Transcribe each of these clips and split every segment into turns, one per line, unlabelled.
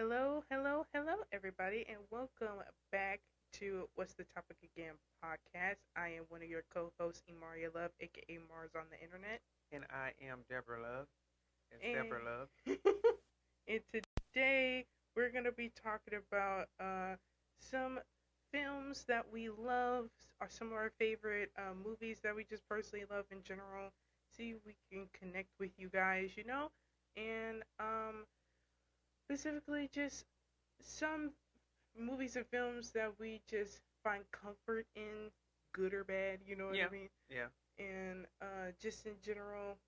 Hello, hello, hello, everybody, and welcome back to What's the Topic Again podcast. I am one of your co-hosts, Imaria Love, aka Mars on the internet.
And I am Deborah Love. It's
And,
Deborah Love.
and today we're going to be talking about some films that we love, or some of our favorite movies that we just personally love in general. See if we can connect with you guys, and specifically just some movies and films that we just find comfort in, good or bad, you know what I mean?
Yeah.
And just in general,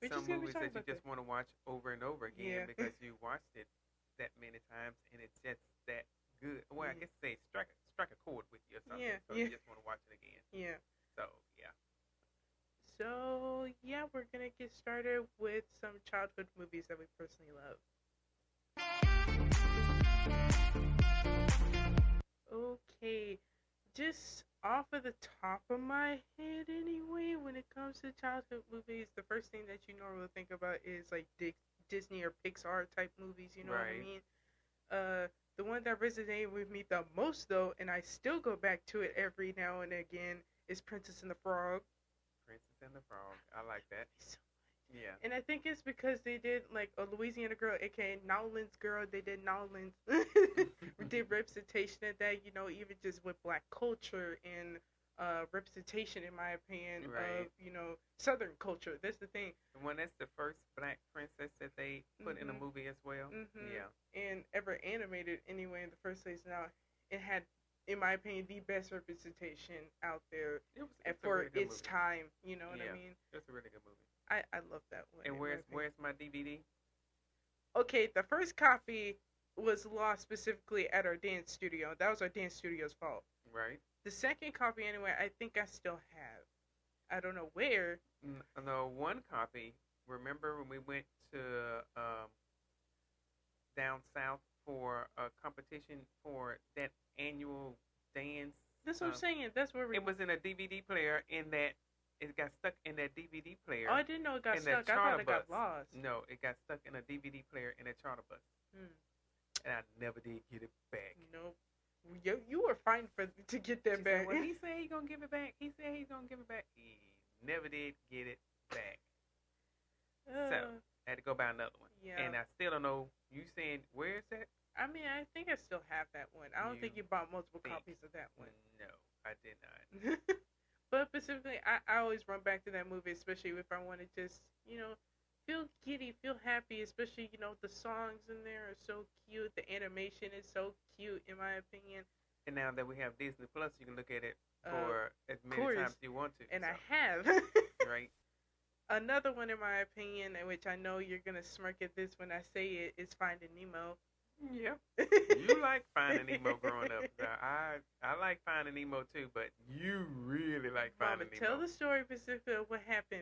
we're
Some
just gonna be
movies
talking
that you
about
just want to watch over and over again because you watched it that many times and it's just that good. Well, I guess say strike a chord with you or something. So you just want to watch it again.
Yeah.
So yeah.
So yeah, we're gonna get started with some childhood movies that we personally love. Okay, just off of the top of my head anyway, when it comes to childhood movies, the first thing that you normally think about is like Disney or Pixar type movies, you know what I mean? The one that resonated with me the most though, and I still go back to it every now and again, is Princess and the Frog.
Princess and the Frog. I like that. Yeah.
And I think it's because they did like a Louisiana Girl, aka Nowlands Girl. They did Nowlands, did representation of that. Even just with black culture and representation, in my opinion, of Southern culture. That's the thing.
When that's the first black princess that they put in a movie as well. Yeah.
And ever animated anyway in the first place. Now it had, in my opinion, the best representation out there for
really
its
movie.
time. You know what I mean?
It's a really good movie.
I love that one.
And where's my DVD?
Okay, the first copy was lost specifically at our dance studio. That was our dance studio's fault.
Right.
The second copy, anyway, I think I still have. I don't know where.
No, one copy. Remember when we went to down south for a competition for that annual dance?
That's what I'm saying. That's where
it was in a DVD player. In that. It got stuck in that DVD player.
Oh, I didn't know it got stuck. I thought it got lost.
No, it got stuck in a DVD player in a charter bus. And I never did get it back.
Nope. You were fighting to get that back.
Said, well, he said he's going to give it back. He said he's going to give it back. He never did get it back. So, I had to go buy another one.
Yeah.
And I still don't know. You saying, where is that?
I mean, I think I still have that one. I don't think you bought multiple copies of that one.
No, I did not.
But specifically, I always run back to that movie, especially if I want to just, feel giddy, feel happy, especially, the songs in there are so cute. The animation is so cute, in my opinion.
And now that we have Disney Plus, you can look at it for as many times as you want to.
And so. I have.
Right.
Another one, in my opinion, which I know you're going to smirk at this when I say it, is Finding Nemo.
Yeah. You like Finding Nemo growing up. I like Finding Nemo too, but you really like Finding Nemo.
Tell the story specifically of what happened.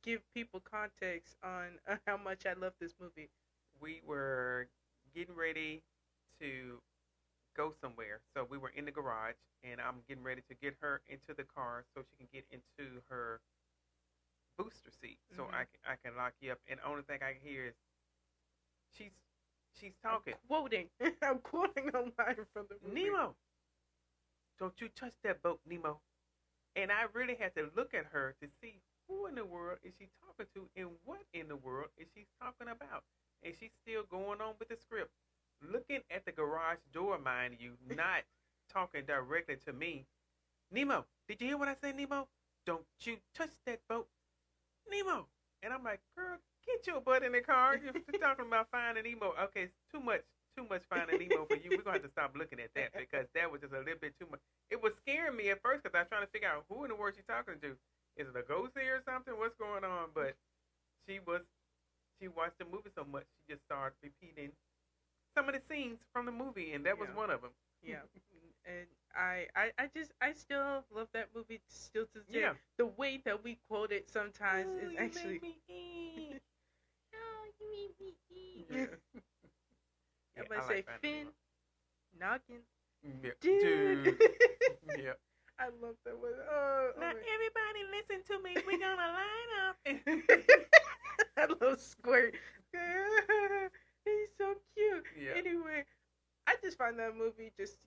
Give people context on how much I love this movie.
We were getting ready to go somewhere. So we were in the garage, and I'm getting ready to get her into the car so she can get into her booster seat so I can lock you up. And the only thing I can hear is she's talking.
I'm quoting a line from the movie.
Nemo, don't you touch that boat, Nemo. And I really had to look at her to see who in the world is she talking to and what in the world is she talking about. And she's still going on with the script. Looking at the garage door, mind you, not talking directly to me. Nemo, did you hear what I said, Nemo? Don't you touch that boat, Nemo. And I'm like, girl, get your butt in the car. You're talking about Finding Nemo. Okay, it's too much Finding Nemo for you. We're going to have to stop looking at that because that was just a little bit too much. It was scaring me at first because I was trying to figure out who in the world she's talking to. Is it a ghost here or something? What's going on? But she watched the movie so much, she just started repeating some of the scenes from the movie, and that was one of them.
Yeah. And I still love that movie still to this day.
Yeah.
The way that we quote it sometimes is actually.
You
Yeah. I'm gonna say Finn, Noggin,
yeah.
dude.
Yeah.
I love that one. Oh,
now everybody listen to me. We're gonna line up.
I love Squirt. He's so cute. just find that movie just,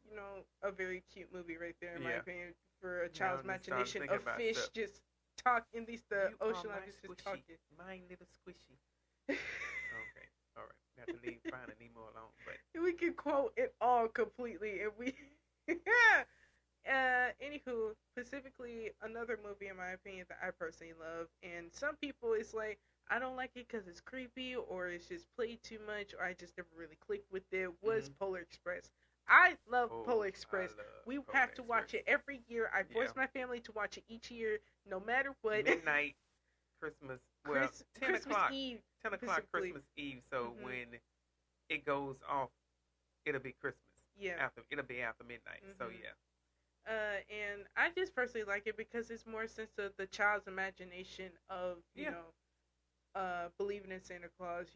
a very cute movie right there, in my
Yeah.
opinion, for a
Now
child's
I'm just starting to
imagination
think
of
about
fish
stuff.
just talking. At least the
You
ocean
are
life
my
is just
squishy,
talking.
my little squishy. Okay, all right. Got to leave Finding Nemo alone, but
We can quote it all completely, and we. Anywho, specifically another movie in my opinion that I personally love, and some people it's like I don't like it because it's creepy or it's just played too much or I just never really clicked with it. Was Polar Express. I love Polar Express. We
Polar
have to watch it
Express.
every year. I force my family to watch it each year, no matter what.
Midnight Christmas. Well, 10
Christmas
o'clock.
Eve.
10 o'clock
specifically.
Christmas Eve. So
Mhm.
when it goes off, it'll be Christmas.
Yeah.
It'll be after midnight. So
Mhm.
yeah.
And I just personally like it because it's more sense of the child's imagination of
Yeah.
believing in Santa Claus,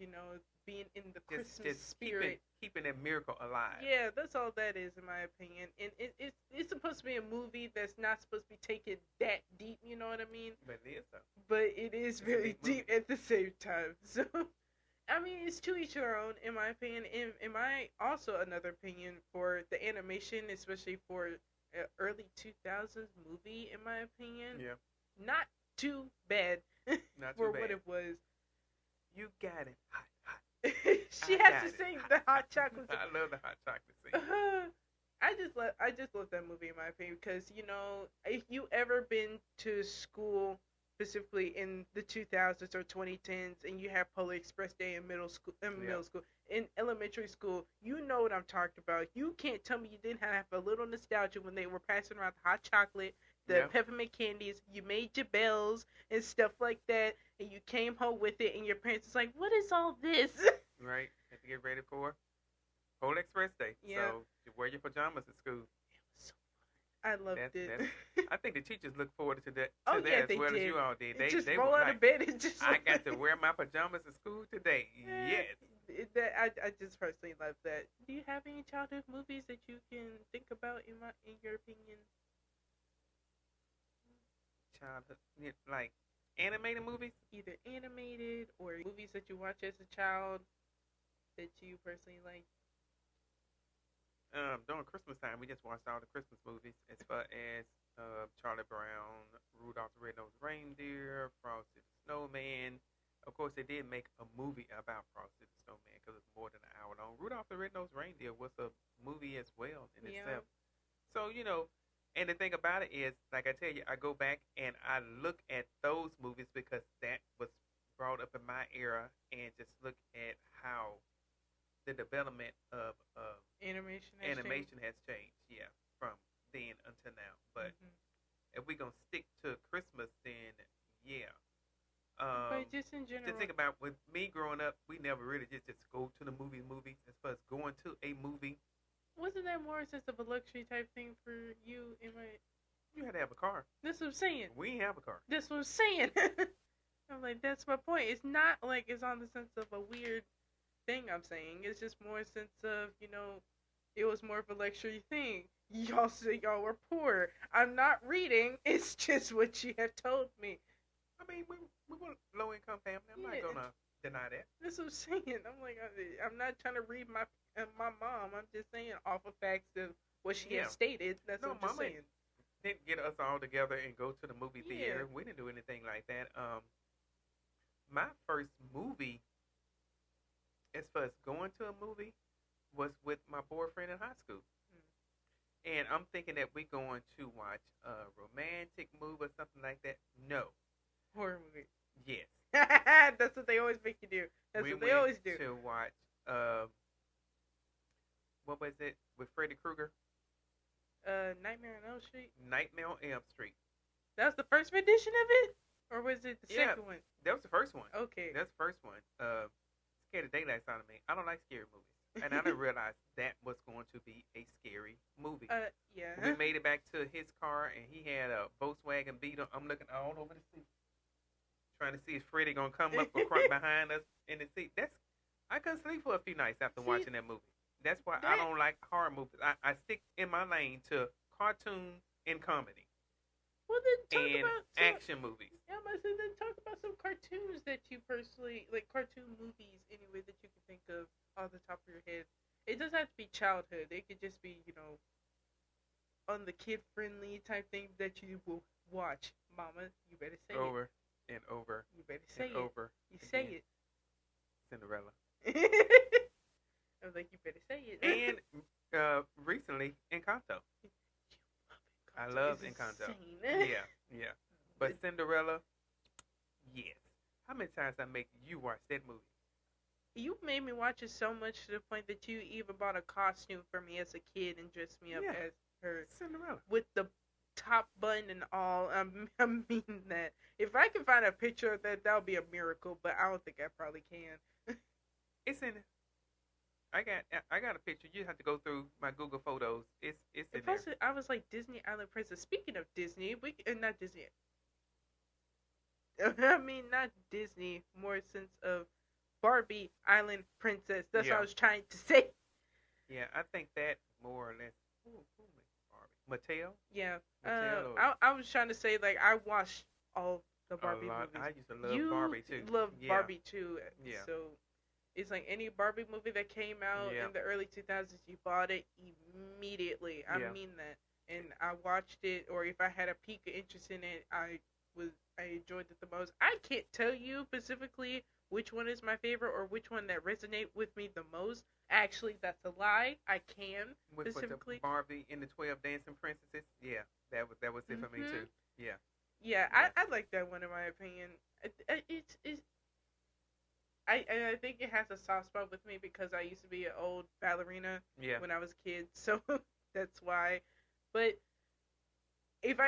being in the Christmas
Just
spirit.
keeping that miracle alive.
Yeah, that's all that is in my opinion. And it's supposed to be a movie that's not supposed to be taken that deep, you know what I mean?
But it is though.
But it is
It's a
very
deep movie.
deep at the same time. So I mean, it's to each their own, in my opinion. In my also another opinion for the animation, especially for early 2000s movie, in my opinion,
Yeah.
not too bad
Not
for
too bad.
what it was.
You got it. Hot, hot.
She
I
has
got
to
it.
sing the hot chocolate.
I love the hot chocolate scene.
I just love that movie in my opinion because if you ever been to school specifically in the 2000s or 2010s and you have Polar Express Day in middle school in elementary school, you know what I'm talking about. You can't tell me you didn't have a little nostalgia when they were passing around the hot chocolate, the peppermint candies, you made your bells and stuff like that, and you came home with it and your parents was like, what is all this?
Right. Have to get ready for Polar Express Day.
Yeah.
So you wear your pajamas at school.
I loved it.
I think the teachers look forward to that
Oh, yeah,
as
they
well
did.
as you all did.
Just
they
roll
were
out
like,
of bed and just.
I got to wear my pajamas at school today. Yes.
I just personally love that. Do you have any childhood movies that you can think about in your opinion?
Childhood, like animated movies.
Either animated or movies that you watch as a child that you personally like.
During Christmas time, we just watched all the Christmas movies as far as Charlie Brown, Rudolph the Red-Nosed Reindeer, Frosty the Snowman. Of course, they did make a movie about Frosty the Snowman because it's more than an hour long. Rudolph the Red-Nosed Reindeer was a movie as well in itself. So, and the thing about it is, like I tell you, I go back and I look at those movies because that was brought up in my era and just look at how the development of animation has changed, from then until now. But if we're going to stick to Christmas, then, yeah.
But just in general.
To think about, with me growing up, we never really just go to the movies. As far as going to a movie.
Wasn't that more sense of a luxury type thing for you?
You had to have a car.
That's what I'm saying.
We didn't have a car.
That's what I'm saying. I'm like, that's my point. It's not like it's on the sense of a weird thing I'm saying. It's just more sense of, it was more of a luxury thing. Y'all say y'all were poor. I'm not reading. It's just what you have told me.
I mean, we were low income family. I'm not gonna deny that.
That's what I'm saying. I'm like, I'm not trying to read my mom. I'm just saying off of facts of what she has stated. That's what I'm just saying.
Didn't get us all together and go to the movie theater. We didn't do anything like that. My first movie, as far as going to a movie, was with my boyfriend in high school. And I'm thinking that we're going to watch a romantic movie or something like that. No.
Horror movie.
Yes.
That's what they always make you do. That's
we
what they always do.
To watch, what was it, with Freddy Krueger?
Nightmare on Elm Street?
Nightmare on Elm Street.
That was the first rendition of it? Or was it the second one?
That was the first one.
Okay.
That's the first one. Scared the daylights out of me. I don't like scary movies. And I didn't realize that was going to be a scary movie.
Yeah.
We made it back to his car, and he had a Volkswagen Beetle. I'm looking all over the seat, trying to see if Freddy gonna come up or crawl behind us in the seat. I couldn't sleep for a few nights after watching that movie. That's why I don't like horror movies. I stick in my lane to cartoon and comedy.
Well, then
action movies.
Yeah, but then talk about some cartoons that you personally like, cartoon movies anyway that you can think of off the top of your head, it doesn't have to be childhood. It could just be, you know, on the kid friendly type thing that you will watch. Mama, you better say
over and over
it. You better say
and
it.
over.
You
again.
say it.
Cinderella.
I was like, you better say it.
And recently, Encanto. I love Encanto. Yeah. But Cinderella, yes. How many times I make you watch that movie?
You made me watch it so much to the point that you even bought a costume for me as a kid and dressed me up as her.
Cinderella.
With the top bun and all. I mean that. If I can find a picture of that, that would be a miracle, but I don't think I probably can.
It's in. I got a picture. You have to go through my Google Photos. It's in there.
I was like Disney Island Princess. Speaking of Disney, not Disney. I mean, not Disney. More sense of Barbie Island Princess. That's what I was trying to say.
Yeah, I think that more or less. Who makes Barbie? Mattel.
Yeah.
Mattel
I was trying to say like I watched all the Barbie movies.
I used to love Barbie too.
Love Barbie too.
Yeah.
So it's like any Barbie movie that came out in the early 2000s, you bought it immediately. I mean that. And I watched it, or if I had a peak of interest in it, I enjoyed it the most. I can't tell you specifically which one is my favorite or which one that resonate with me the most. Actually, that's a lie. I can specifically.
With the Barbie and the 12 Dancing Princesses. Yeah, that was it for me too. Yeah.
Yeah, I like that one in my opinion. I think it has a soft spot with me because I used to be an old ballerina when I was a kid, so that's why. But if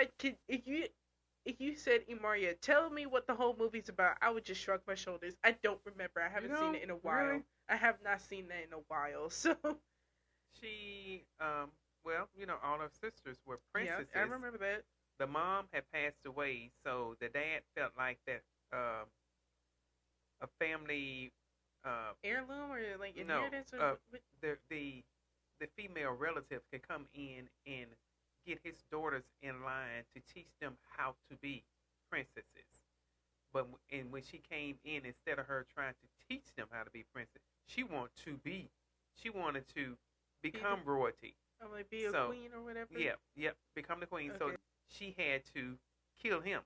you said, Imaria, tell me what the whole movie's about, I would just shrug my shoulders. I don't remember. I haven't seen it in a while.
Really?
I have not seen that in a while. So
she, well, all her sisters were princesses.
Yeah, I remember that.
The mom had passed away, so the dad felt like that a family
heirloom or like inheritance.
The female relative could come in and get his daughters in line to teach them how to be princesses. But when she came in, instead of her trying to teach them how to be princess, she wanted to become royalty.
Oh, like be a queen or whatever.
Yeah, become the queen.
Okay.
So she had to kill him.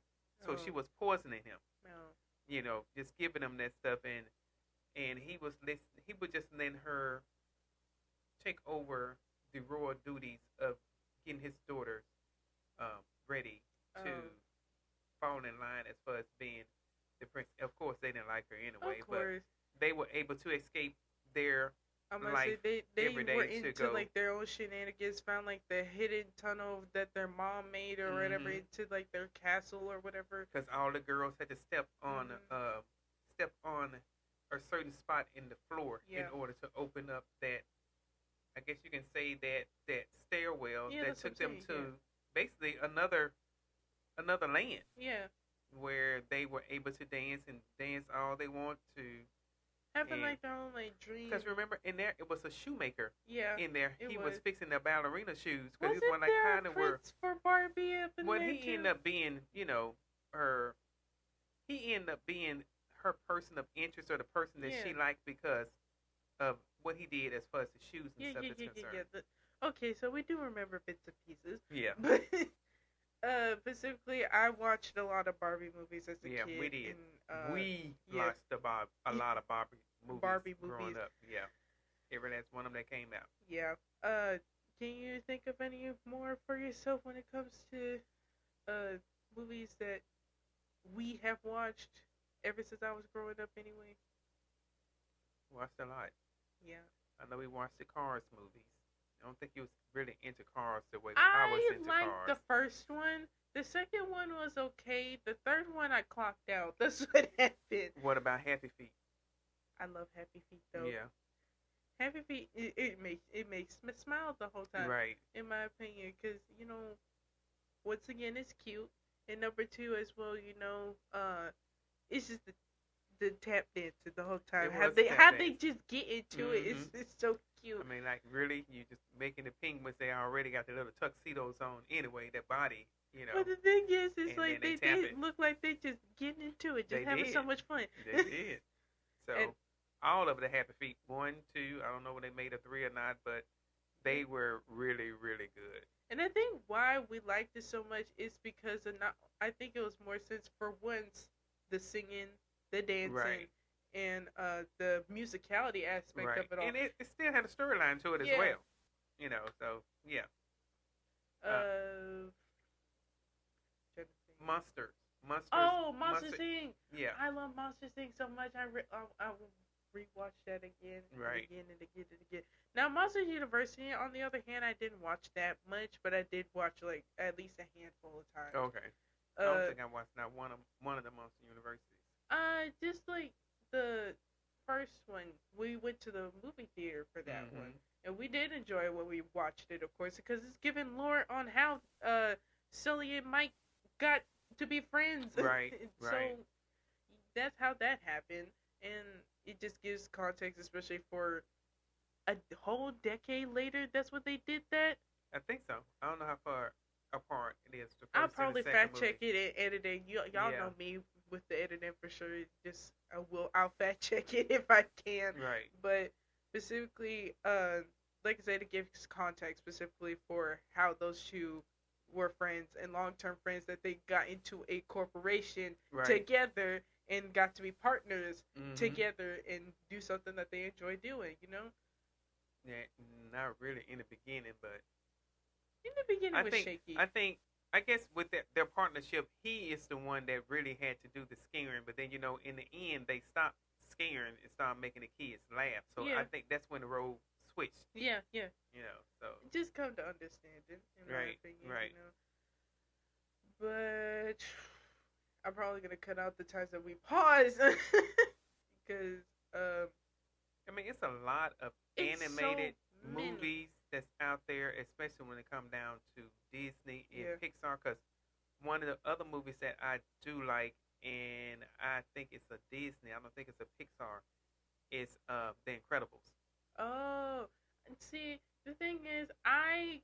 So she was poisoning him.
Oh.
Just giving him that stuff, and he would just let her take over the royal duties of getting his daughters ready to fall in line as far as being the prince. Of course, they didn't like her anyway, but they were able to escape their life
they
every day
were
to
into
go.
like their own shenanigans, found like the hidden tunnel that their mom made or whatever into like their castle or whatever.
Because all the girls had to step on a certain spot in the floor in order to open up that. I guess you can say that stairwell that took them to basically another land.
Yeah.
Where they were able to dance all they want to.
Having like their own like dream.
Because remember, in there it was a shoemaker.
Yeah.
In there, he was fixing the ballerina shoes
because
these one like kind of were.
For Barbie up in
well,
there
he ended up being, her. He ended up being her person of interest or the person that she liked because of what he did as far as the shoes and stuff is concerned.
Okay, so we do remember bits and pieces.
Yeah.
But specifically, I watched a lot of Barbie movies as a kid.
Yeah, we did.
And,
we watched a lot of Barbie movies growing up. Yeah. Every last one of them that came out.
Yeah. Can you think of any more for yourself when it comes to movies that we have watched ever since I was growing up anyway?
Watched a lot.
Yeah.
I know we watched the Cars movies. I don't think he was really into cars the way I was into cars.
I liked the first one. The second one was okay. The third one I clocked out. That's what happened.
What about Happy Feet?
I love Happy Feet though.
Yeah.
Happy Feet, it makes me smile the whole time.
Right.
In my opinion, because once again, it's cute, and number two as well, it's just the tap dancing the whole time. How they just get into it. It's so cute.
I mean, like really, you just making the penguins. They already got the little tuxedos on anyway. Their body,
But the thing is, it's like they look like they just getting into it, just having so much fun.
They did. So all of the Happy Feet 1, 2. I don't know when they made a 3 or not, but they were really, really good.
And I think why we liked it so much is because of not. I think it was more since for once the singing, the dancing,
Right.
and the musicality aspect
Right.
of it all.
And it still had a storyline to it as
Yeah.
well. So yeah.
Uh, trying to think.
Monsters.
Oh, Monsters Inc.
Yeah.
I love Monsters Inc. so much. I will rewatch that again
Right.
and again and again and again. Now, Monsters University, on the other hand, I didn't watch that much, but I did watch like at least a handful of times.
Okay. I don't think I watched not one of the Monster Universities.
Just like the first one, we went to the movie theater for that one, and we did enjoy it when we watched it, of course, because it's giving lore on how Sully and Mike got to be friends.
Right.
So
Right.
that's how that happened, and it just gives context, especially for a whole decade later. That's what they did. That
I think so. I don't know how far apart it is. The first
I'll probably
and the second
fact check
movie.
it and edit it. Y'all
Yeah.
know me with the editing for sure. Just I'll fact check it if I can.
Right.
But specifically, like I said, it gives context specifically for how those two were friends and long-term friends, that they got into a corporation
Right.
together and got to be partners
Mhm.
together and do something that they enjoy doing.
Yeah, not really in the beginning, but
In the beginning, it was shaky.
I guess with their partnership, he is the one that really had to do the scaring. But then in the end, they stopped scaring and started making the kids laugh. So
Yeah.
I think that's when the role switched.
Yeah.
So
Just come to understand it, in my
Right,
opinion.
right.
But I'm probably gonna cut out the times that we pause because
I mean, it's a lot of
it's
animated
so many.
movies that's out there, especially when it comes down to Disney and
Yeah.
Pixar. Because one of the other movies that I do like, and I think it's a Disney, I don't think it's a Pixar, is The Incredibles.
Oh, and see, the thing is, I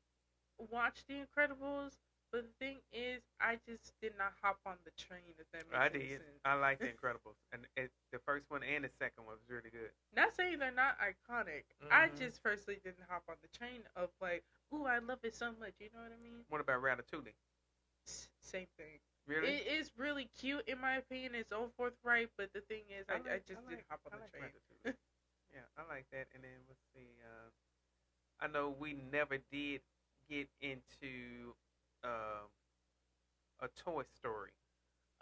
watched The Incredibles, but the thing is, I just did not hop on the train. If that makes
I
any
did.
sense.
I like The Incredibles, and the first one and the second one was really good.
Not saying they're not iconic. I
Mhm.
just personally didn't hop on the train of like, ooh, I love it so much. You know what I mean?
What about Ratatouille?
Same thing.
Really?
It is really cute in my opinion. It's all forthright, but the thing is, I just didn't hop on the train.
Ratatouille. Yeah, I like that. And then let's see. I know we never did get into a Toy Story.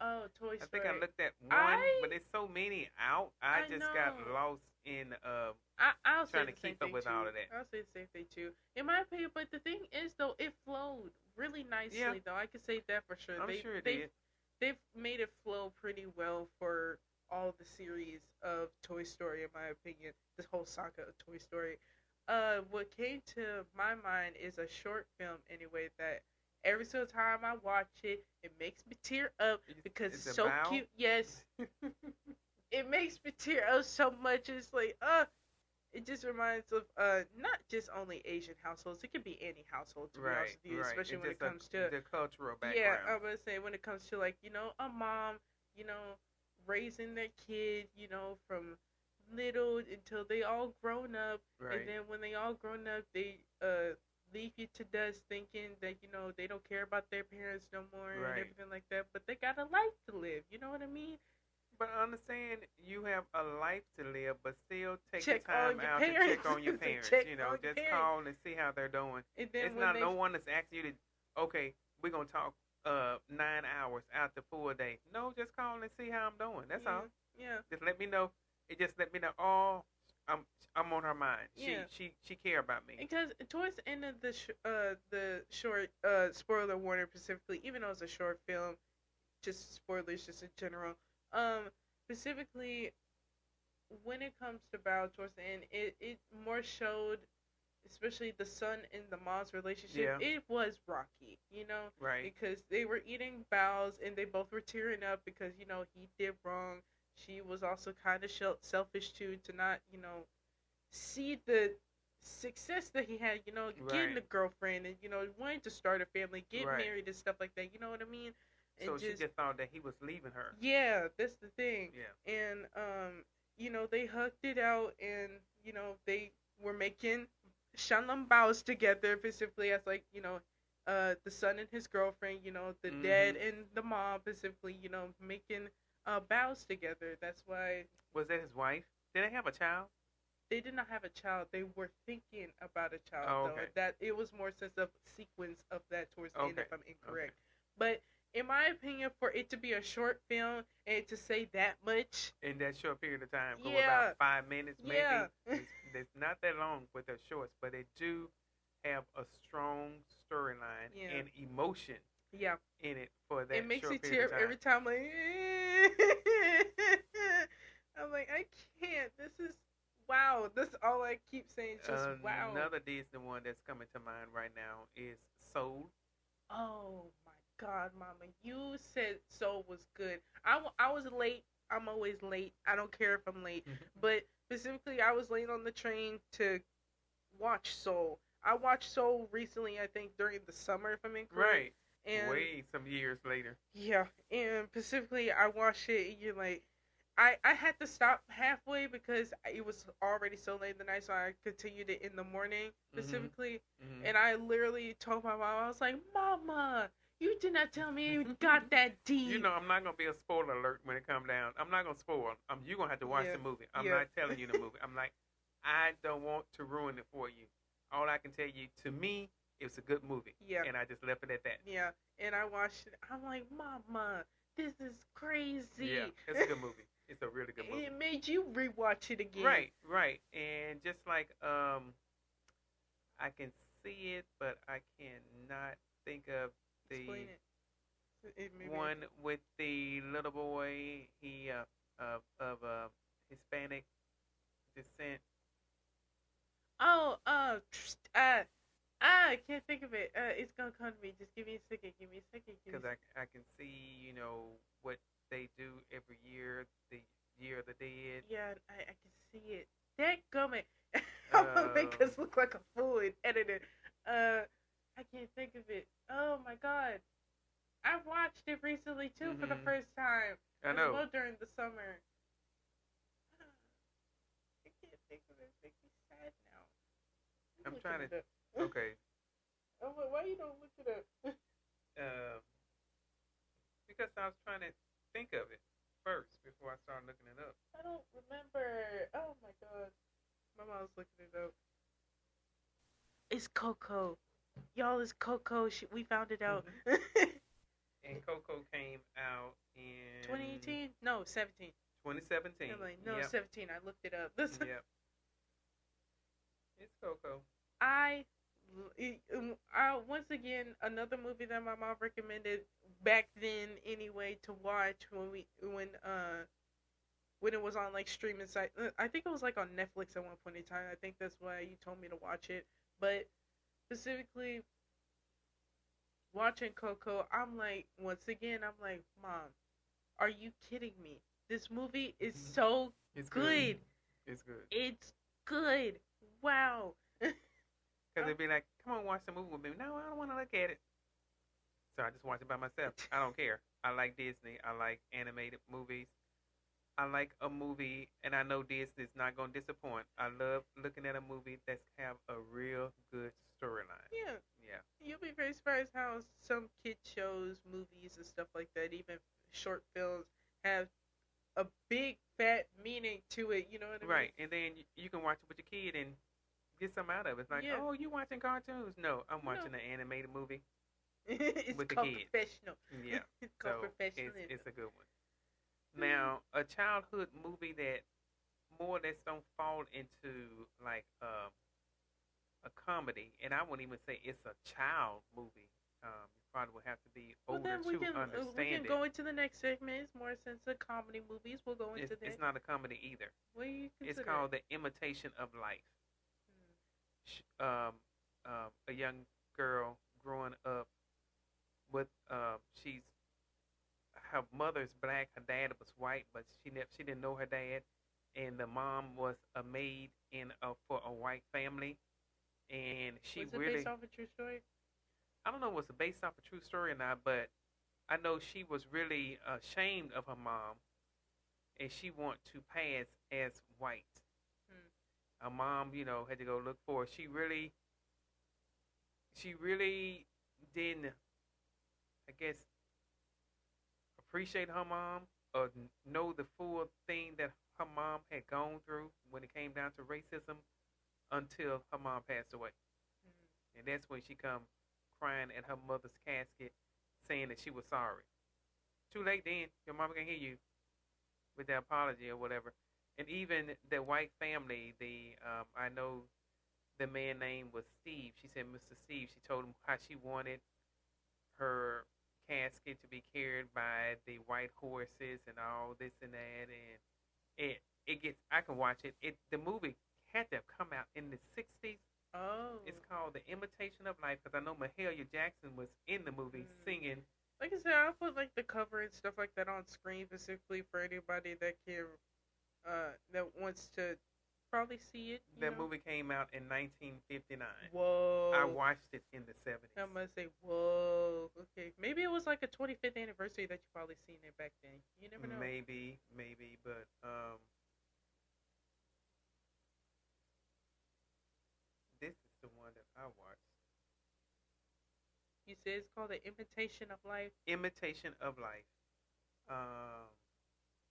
Oh, Toy Story.
I think I looked at one, but there's so many out. I just got
know.
lost in
I'll say
trying
the
to
same
keep up
thing
with
too.
all of that.
I'll say the same thing too. In my opinion, but the thing is though, it flowed really nicely
Yeah.
though. I can say that for sure.
I'm sure it
they
did.
They've made it flow pretty well for all the series of Toy Story, in my opinion. This whole saga of Toy Story. What came to my mind is a short film anyway that every single time I watch it, it makes me tear up because it's so
about?
cute. Yes, it makes me tear up so much. It's like, it just reminds of not just only Asian households. It could be any household, to be honest with you, especially
It's
when it
just
comes to
the cultural background.
yeah, I was gonna say when it comes to like a mom, raising their kid, from little until they all grown up,
Right.
and then when they all grown up, they leave you to dust thinking that they don't care about their parents no more and
Right.
everything like that. But they got a life to live. You know what I mean?
But I understand you have a life to live, but still take
Check
the
on
time
your
out to
parents.
check on your parents.
Check
You
on
know,
your
just
parents.
call and see how they're doing.
And then
It's
when
not
they
no one that's asking you to. Okay, we're gonna talk 9 hours out the full day. No, just call and see how I'm doing. That's all.
Yeah.
Just let me know. It just let me know. Oh, I'm on her mind.
Yeah.
She care about me.
Because towards the end of the short, spoiler warning specifically, even though it's a short film, just spoilers just in general. Specifically, when it comes to Bao towards the end, it more showed, especially the son and the mom's relationship.
Yeah.
It was rocky,
Right.
because they were eating baos and they both were tearing up because he did wrong. She was also kind of selfish too, to not see the success that he had, getting
Right.
a girlfriend and wanting to start a family, get
Right.
married and stuff like that. You know what I mean? And
So she just thought that he was leaving her.
yeah, that's the thing.
Yeah.
And they hugged it out, and they were making shalom bows together, specifically as like the son and his girlfriend, the dad
Mm-hmm.
and the mom, specifically, making bows together. That's why
Was that his wife? Did they have a child?
they did not have a child. They were thinking about a child,
Oh,
though.
okay.
That it was more sense of sequence of that towards the end,
Okay.
if I'm
Okay.
incorrect. But in my opinion, for it to be a short film and to say that much,
In that short period of time, go about
yeah,
5 minutes,
yeah,
maybe. It's not that long with the shorts, but they do have a strong storyline
yeah,
and emotion
yeah.
in it for
It
that
makes me
short period
tear
of
up
time.
every time. Like, I'm like, I can't. This is wow. This all I keep saying is just wow.
Another Disney one that's coming to mind right now is Soul.
Oh my God, Mama, you said Soul was good. I was late. I'm always late. I don't care if I'm late. But specifically, I was late on the train to watch Soul. I watched Soul recently, I think during the summer, if I'm incorrect.
Right.
And
Way some years later.
yeah, and specifically, I watched it. And you're like, I had to stop halfway because it was already so late in the night, so I continued it in the morning
Mm-hmm.
specifically.
Mm-hmm.
And I literally told my mom, I was like, Mama, you did not tell me you got that deep.
You know, I'm not gonna be a spoiler alert when it comes down. I'm not gonna spoil. You gonna have to watch
Yeah,
the movie. I'm
yeah.
not telling you the movie. I'm like, I don't want to ruin it for you. All I can tell you, to me, it's a good movie.
Yeah.
And I just left it at that.
Yeah, and I watched it. I'm like, Mama, this is crazy.
Yeah, it's a good movie. It's a really good movie.
It made you rewatch it again.
Right, right. And just like I can see it, but I cannot think of the
Explain it.
one with the little boy. He of Hispanic descent.
Oh, I can't think of it. It's gonna come to me. Just give me a second. Give me a second.
Because I can see, what they do every year, the Year of the Dead.
Yeah, I can see it. That gummit. I'm gonna make us look like a fool in editing. I can't think of it. Oh my God. I watched it recently too for the first time.
I know.
Well, during the summer. I can't think of it. It makes me sad now.
I'm trying to. Okay.
Oh, why you don't look it up?
Because I was trying to think of it first before I started looking it up.
I don't remember. Oh my God. My mom's looking it up. It's Coco. Y'all, it's Coco. We found it out.
And Coco came out in
2018? No, 17.
2017.
I'm like, no, yep. 17. I looked it up.
Yep. It's Coco.
Once again, another movie that my mom recommended back then anyway to watch when it was on like streaming site. I think it was like on Netflix at one point in time. I think that's why you told me to watch it. But specifically watching Coco, I'm like, once again, I'm like, Mom, are you kidding me? This movie is so good.
It's good.
It's good. Wow.
Because they'd be like, come on, watch the movie with me. No, I don't want to look at it. So I just watch it by myself. I don't care. I like Disney. I like animated movies. I like a movie, and I know Disney's not going to disappoint. I love looking at a movie that's have a real good storyline.
Yeah.
Yeah.
You'll be very surprised how some kid shows, movies, and stuff like that, even short films, have a big, fat meaning to it. You know what I mean?
Right. And then you can watch it with your kid and get something out of it. It's like, oh, you watching cartoons? No, I'm watching an animated movie
it's
with the
called
kids.
Professional.
Yeah.
It's called
so
Professional.
It's a good one. Now, a childhood movie that more or less don't fall into like a comedy, and I wouldn't even say it's a child movie. You probably would have to be older to understand
we can go into the next segment. It's more sense of comedy movies. We'll go into that.
It's not a comedy either.
What do you consider?
It's called The Imitation of Life. A young girl growing up with she's her mother's black, her dad was white, but she didn't know her dad, and the mom was a maid for a white family, and she
was it
really
based off a true story?
I don't know if it's based off a true story or not, but I know she was really ashamed of her mom, and she want to pass as white.
Mm.
Her mom, had to go look for her. She really didn't, I guess, appreciate her mom or know the full thing that her mom had gone through when it came down to racism until her mom passed away.
Mm.
And that's when she come crying at her mother's casket saying that she was sorry. Too late then. Your mama can hear you with the apology or whatever. And even the white family, I know the man name was Steve. She said Mr. Steve. She told him how she wanted her casket to be carried by the white horses and all this and that. And it gets. I can watch it. The movie had to have come out in the '60s.
Oh.
It's called The Imitation of Life because I know Mahalia Jackson was in the movie singing.
Like I said, I'll put like the cover and stuff like that on screen specifically for anybody that can, that wants to probably see it.
That movie came out in 1959.
Whoa.
I watched it in the 70s.
I must say, whoa. Okay, maybe it was like a 25th anniversary that you probably seen it back then. You never know.
Maybe, but this is the one that I watched.
You said it's called The Imitation of Life.
Imitation of Life.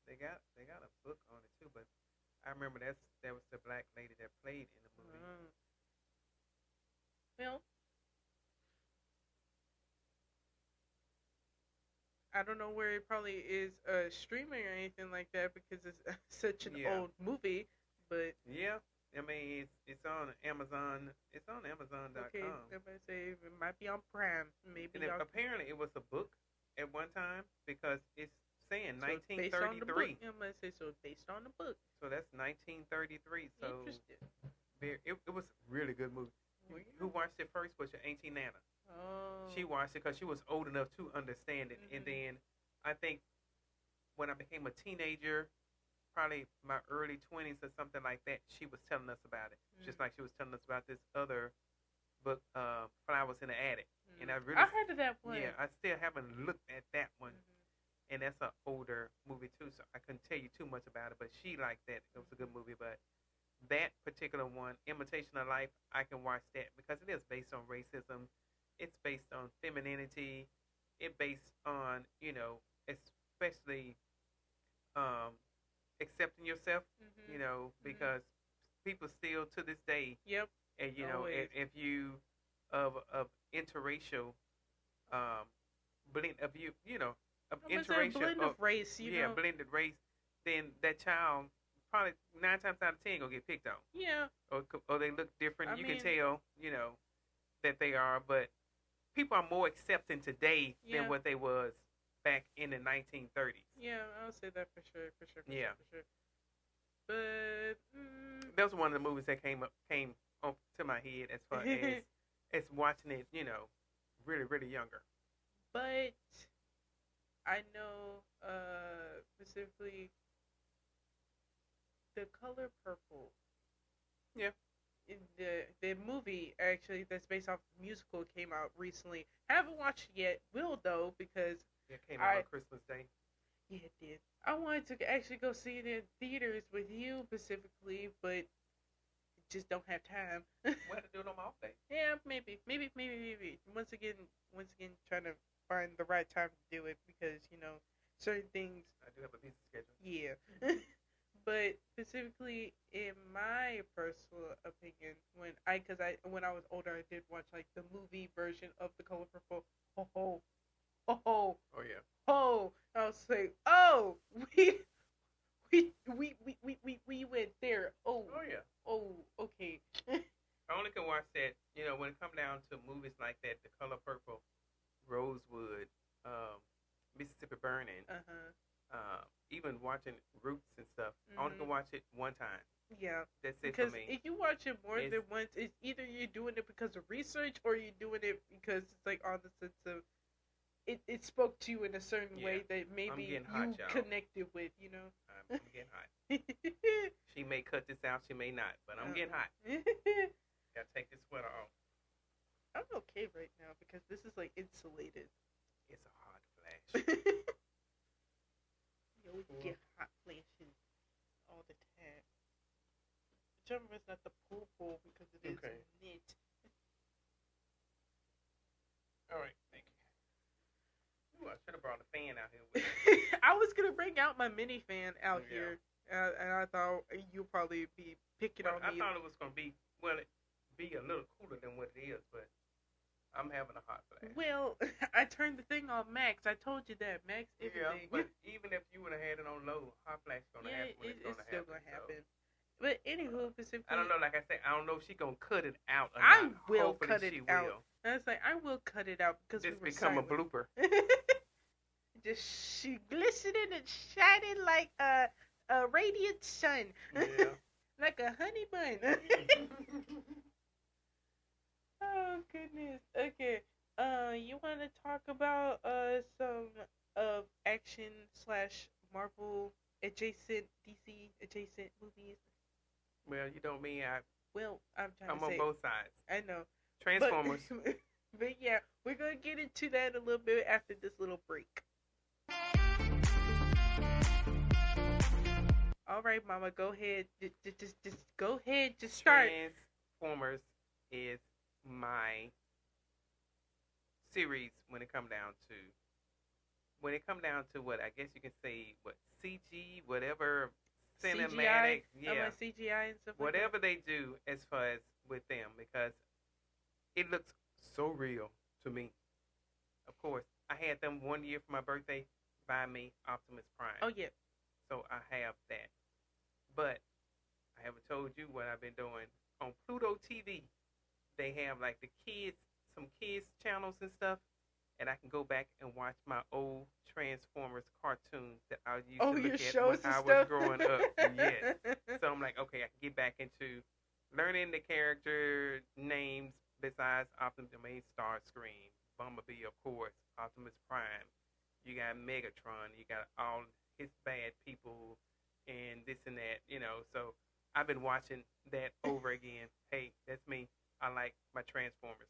They got a book on it too, but I remember that was the black lady that played in the movie.
Well, I don't know where it probably is streaming or anything like that because it's such an old movie. But
yeah, I mean it's on Amazon. It's on Amazon.com.
Okay, I'm gonna say it might be on Prime. Maybe.
And apparently it was a book at one time because it's saying
so
1933.
I'm gonna say so it's based on the book.
So that's 1933. So
interesting.
It was a really good movie. Who watched it first was your Auntie Nana.
Oh.
She watched it because she was old enough to understand it. And then I think when I became a teenager, probably my early 20s or something like that, she was telling us about it. Just like she was telling us about this other book, Flowers in the Attic. And I
heard of that one.
Yeah, I still haven't looked at that one. And that's an older movie too, so I couldn't tell you too much about it. But she liked that. It was a good movie. But that particular one, Imitation of Life, I can watch that because it is based on racism. It's based on femininity. It's based on, especially accepting yourself, because people still to this day.
Yep.
And if you of interracial blend of interracial
blend of race,
blended race, then that child probably 9 times out of 10 gonna get picked on.
Yeah.
Or they look different. You can tell, that they are, but people are more accepting today than what they was back in the 1930s.
Yeah, I'll say that for sure. But
that was one of the movies that came to my head as far as watching it, really, really younger.
But I know specifically The Color Purple.
Yeah.
The movie actually that's based off the musical came out recently. Haven't watched it yet. Will though because
it came out on Christmas Day.
Yeah, it did. I wanted to actually go see it in theaters with you specifically, but just don't have time.
We have to do it on my off day.
Yeah, maybe. Once again, trying to find the right time to do it because certain things.
I do have a busy schedule.
Yeah. But specifically, in my personal opinion, when I was older, I did watch like the movie version of The Color Purple. Oh yeah. Oh, I was like, oh, we went there. Oh
yeah.
Oh, okay.
I only can watch that, when it comes down to movies like that, The Color Purple, Rosewood, Mississippi Burning. Even watching Roots and stuff, I only can watch it one time.
Yeah.
That's it
for
me.
Because if you watch it more than once, it's either you're doing it because of research or you're doing it because it's like on the sense of it spoke to you in a certain way that maybe you connected with,
I'm getting hot. She may cut this out, she may not, but I'm getting hot. Gotta take this sweater off.
I'm okay right now because this is like insulated.
It's a hot flash.
we get hot flashes all the time. Whichever is not the pool because it is knit.
All right, thank you. Ooh, I should have brought a fan out here with me.
I was gonna bring out my mini fan out here, and I thought you'd probably be picking on me.
I thought it was gonna be be a little cooler than what it is, but I'm having a hot flash.
Well, I turned the thing on max. I told you that max everything.
Yeah, but even if you would have had it on low, hot flash gonna happen. It's
still gonna happen. But anywho, specifically,
I don't know. Like I said, I don't know if she's gonna cut it out. Or
I
not.
will
Hopefully
cut it
she
out.
Will.
And it's like I will cut it out because
just
we were
become
silent.
a blooper.
Just she glistening and shining like a radiant sun.
Yeah.
Like a honey bun. Oh goodness. Okay. You want to talk about some action / Marvel adjacent, DC adjacent movies?
Well, you know me. I'm
I'm
on both sides.
I know.
Transformers.
But yeah, we're gonna get into that a little bit after this little break. All right, Mama, go ahead. Just go ahead. Just start.
Transformers is my series when it come down to what I guess you can say what CG whatever cinematic
CGI, CGI and stuff
whatever
like
they do as far as with them because it looks so real to me. Of course, I had them 1 year for my birthday buy me Optimus Prime.
Oh yeah.
So I have that. But I haven't told you what I've been doing on Pluto TV. They have like some kids channels and stuff, and I can go back and watch my old Transformers cartoons that I used to look at when I was growing up. Yes. So I'm like, okay, I can get back into learning the character names besides Optimus, Starscream, Bumblebee, of course, Optimus Prime. You got Megatron. You got all his bad people and this and that, So I've been watching that over again. Hey, that's me. I like my Transformers.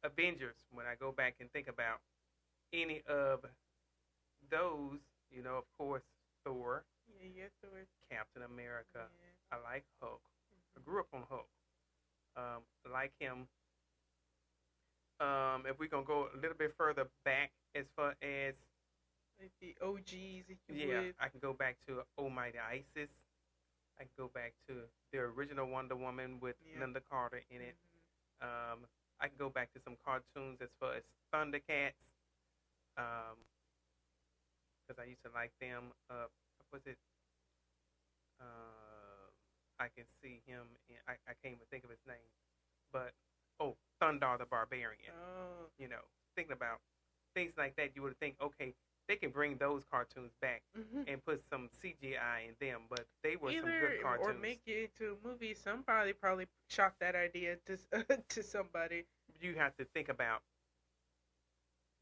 Avengers, when I go back and think about any of those, of course, Thor.
Yeah, Thor.
Captain America.
Yeah.
I like Hulk. I grew up on Hulk. Like him. If we're going to go a little bit further back as far as
like the OGs, if you would.
I can go back to Almighty Isis. I can go back to the original Wonder Woman with Linda Carter in it.
Mm-hmm.
I can go back to some cartoons as far as Thundercats. Because I used to like them. What was it? I can see him. I can't even think of his name. But, Thundar the Barbarian.
Oh.
Thinking about things like that, you would think, okay, they can bring those cartoons back and put some CGI in them, but they were some good cartoons.
Or make it into a movie. Somebody probably shot that idea to somebody.
You have to think about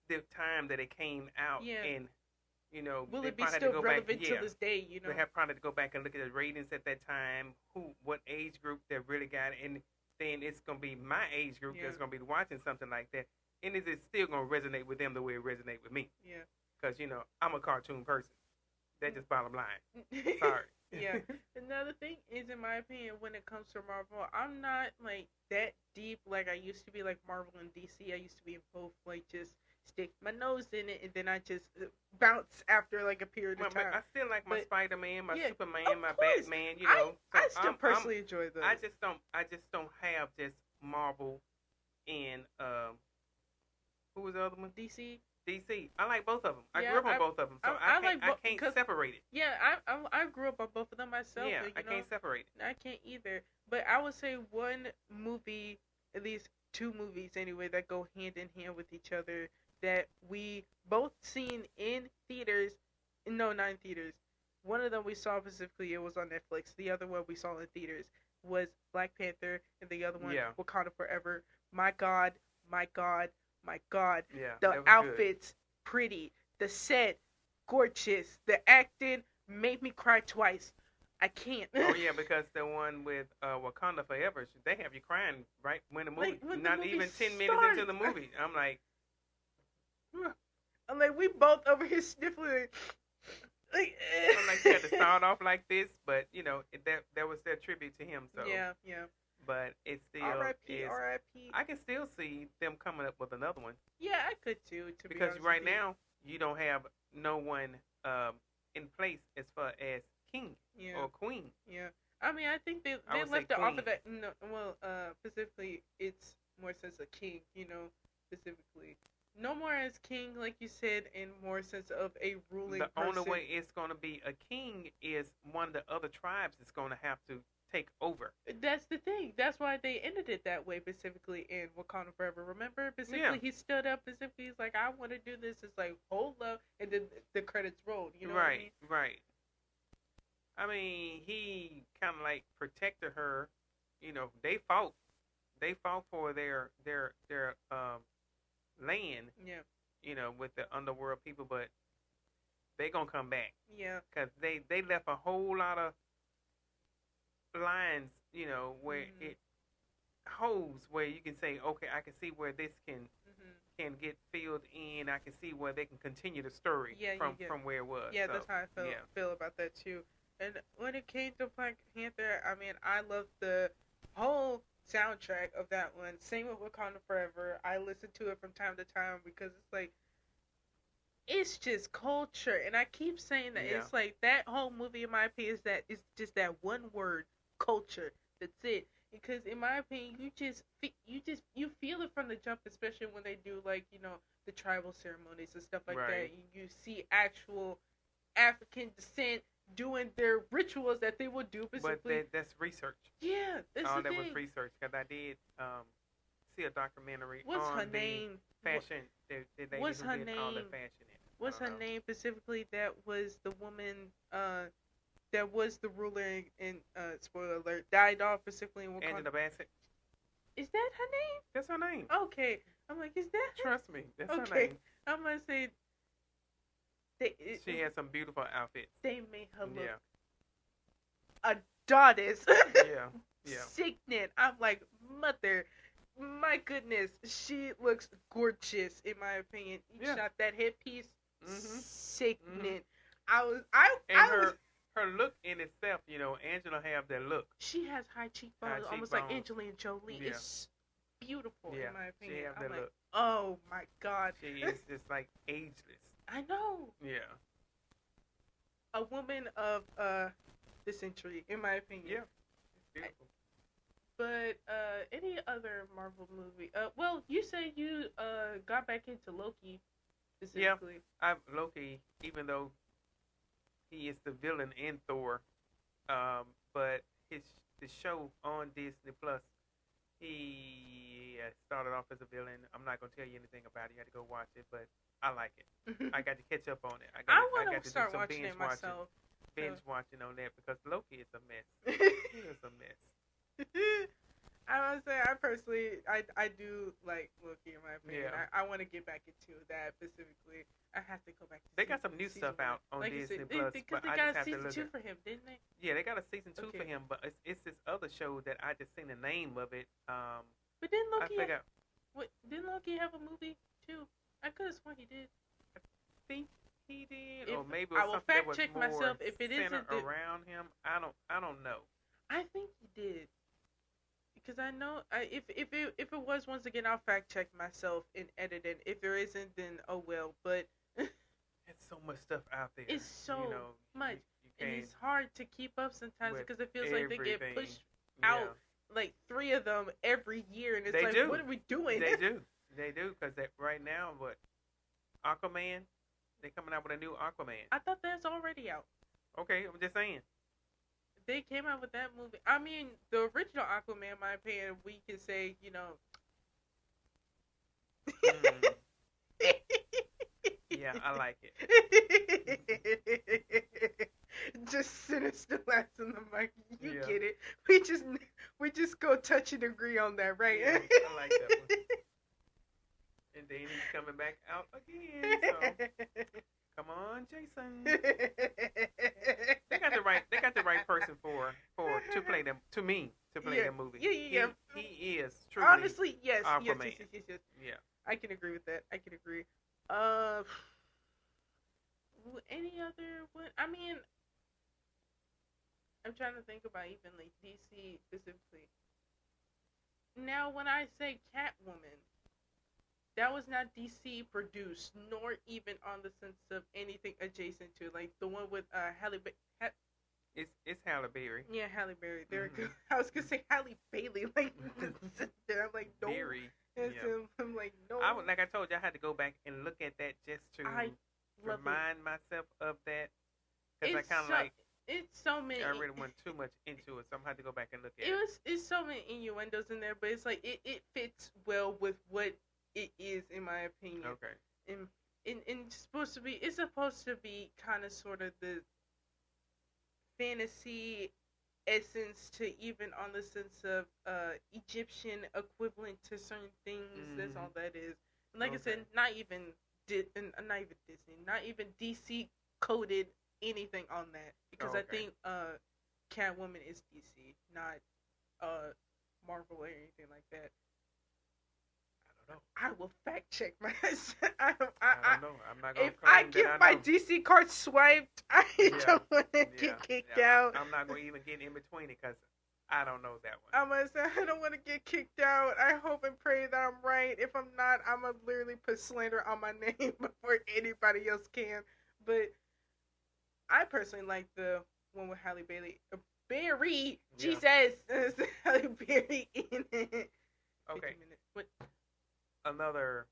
the time that it came out, and
will it be still relevant to this day?
They have probably to go back and look at the ratings at that time, what age group that really got it, and then it's gonna be my age group that's gonna be watching something like that, and is it still gonna resonate with them the way it resonates with me?
Yeah.
Because, I'm a cartoon person. That's just bottom line. Sorry.
Yeah. Another thing is, in my opinion, when it comes to Marvel, I'm not, like, that deep like I used to be, like Marvel and DC. I used to be in both, like, just stick my nose in it, and then I just bounce after, like, a period of time.
I still like my Spider-Man, my Superman, my
course.
Batman,
I still personally enjoy those.
I just don't have just Marvel and, who was the other one?
DC.
I like both of them. I grew up on both of them, so I can't separate it.
Yeah, I grew up on both of them myself.
Yeah,
but,
I can't separate it.
I can't either. But I would say one movie, at least two movies anyway, that go hand in hand with each other that we both seen in theaters. No, not in theaters. One of them we saw specifically, it was on Netflix. The other one we saw in theaters was Black Panther, and the other one, Wakanda Forever. My God.
Yeah,
the outfits, pretty. The set, gorgeous. The acting made me cry twice. I can't.
Oh, yeah, because the one with Wakanda Forever, they have you crying right when the movie,
like, when
not
the movie
even 10
starts.
minutes into the movie. I'm like,
I'm like, we both over here sniffling. Like,
I'm like, you had to start off like this, but you know that was their tribute to him. So
yeah, yeah.
but it still
R.I.P.
is.
R.I.P.
I can still see them coming up with another one
Yeah, I could too. To be
because
honest
right
with you.
now you don't have no one in place as far as king
Yeah,
or queen.
yeah. I mean, I think they
I would say
left it off
queen.
of that. No, well, specifically, it's more sense of king. You know, specifically, no more as king, like you said, and more sense of a ruling
The
person.
only way it's going to be a king is one of the other tribes is going to have to take over.
That's the thing. That's why they ended it that way, specifically in Wakanda Forever. Remember, specifically,
Yeah.
he stood up. Specifically, he's like, "I want to do this." It's like, hold up, and then the credits rolled. You know what I mean?
Right. I mean, he kind of like protected her. You know, they fought for their land.
Yeah.
You know, with the underworld people, but they gonna come back
Yeah.
because they left a whole lot of lines. You know, where it holes where you can say, okay, I can see where this can get filled in. I can see where they can continue the story from where it was.
Yeah,
so,
that's how I feel about that too. And when it came to Black Panther, I mean, I loved the whole soundtrack of that one. Same with Wakanda Forever. I listen to it from time to time because it's like, it's just culture. And I keep saying that it's like that whole movie, in my opinion, is that it's just that one word, culture. That's it. Because in my opinion, you feel it from the jump, especially when they do like, you know, the tribal ceremonies and stuff like that. You see actual African descent doing their rituals that they will do.
But that's research.
Yeah, that's
all
the
that
thing.
was research because I did see a documentary
What's
on
her
the
name?
fashion.
What's her
did all the
name?
fashion in.
What's her name specifically? That was the woman. That was the ruler in spoiler alert. Died off specifically in Wakanda.
Angela Bassett.
Is that her name?
That's her name.
Okay, I'm like, is that her?
Trust me, that's her
Okay,
name.
I'm gonna say.
She has some beautiful outfits.
They made her look
Yeah.
a goddess.
Yeah.
Sickening. I'm like, mother, my goodness, she looks gorgeous in my opinion. You
Yeah.
shot that headpiece, sickening.
And
I
her look in itself, you know, Angela have that look.
She has high cheekbones, almost like Angelina Jolie.
Yeah.
It's beautiful in my opinion.
She have
I'm
that
like,
look.
oh my god.
She is just like ageless.
I know.
Yeah.
A woman of the century, in my opinion.
Yeah. It's beautiful.
But any other Marvel movie? Well, you said you got back into Loki specifically.
Yeah, Loki, even though he is the villain in Thor, but the show on Disney Plus, he started off as a villain. I'm not gonna tell you anything about it. You had to go watch it, but I like it. I got to catch up on it.
I want to start watching it myself.
Binge watching on that because Loki is a mess. He is a mess.
I would say I personally I do like Loki in my opinion.
Yeah.
I want to get back into that specifically. I have to go back.
They got some new stuff out on Disney Plus,
because
but
they
I
got
just have to
season
look
2
at.
for him, didn't they?
Yeah, they got a season 2 for him, but it's this other show that I just seen the name of it.
But didn't Loki?
I forgot.
Didn't Loki have a movie too? I could have sworn he did.
I think he did,
If,
or maybe it
I
was
will
something that
fact
was
check
more
myself if it
centered
isn't
around him. I don't know.
I think he did. Because I know if it was, once again, I'll fact check myself in editing. If there isn't, then oh well. But
it's so much stuff out there.
It's so much,
you
and it's hard to keep up sometimes because it feels like they get pushed
yeah.
out like 3 of them every year, and it's
They
like,
do.
what are we doing?
They do, because right now, Aquaman, they're coming out with a new Aquaman.
I thought that's already out.
Okay, I'm just saying.
They came out with that movie. I mean, the original Aquaman, in my opinion, we can say, you know.
Yeah, I like it.
Just sinister laughs in the mic. You
Yeah.
get it. We just go touch and agree on that, right?
Yeah, I like that one. And then he's coming back out again. So come on, Jason. They got the right person to play them to play the movie.
Yeah.
He is truly
honestly, yes,
Aquaman.
yes.
Yeah.
I can agree with that. I can agree. Any other one? I mean, I'm trying to think about even like DC specifically. Now, when I say Catwoman, that was not DC produced, nor even on the sense of anything adjacent to like the one with
It's Halle Berry.
yeah, Halle Berry. There we go.
Mhm.
I was gonna say Halle Bailey. Like, I'm like, no.
Berry.
And
Yeah.
so I'm like, no.
Like I told you, I had to go back and look at that just to
I love it.
remind myself of that because I
It's
kind of
so
like
it's so many.
I really went too much into it, so I'm gonna have to go back and look at
It
it.
was it's so many innuendos in there, but it's like it fits well with what it is in my opinion.
Okay.
And it's supposed to be kind of sort of the fantasy essence to even on the sense of Egyptian equivalent to certain things. That's all that is. And like I said,
Okay.
not even Disney, not even DC coded anything on that because I
Okay.
think Catwoman is DC, not Marvel or anything like that.
I don't know.
I will fact check my.
I don't know. I'm not gonna
If I
claim
get
that
my
I know.
DC card swiped, I don't want to get kicked out.
I'm not gonna even get in between it because I don't know that one.
I'm gonna say I don't want to get kicked out. I hope and pray that I'm right. If I'm not, I'm gonna literally put slander on my name before anybody else can. But I personally like the one with Halle Bailey. Berry,
Yeah.
Jesus, Halle Berry in it.
Okay.
15 minutes. What?
Another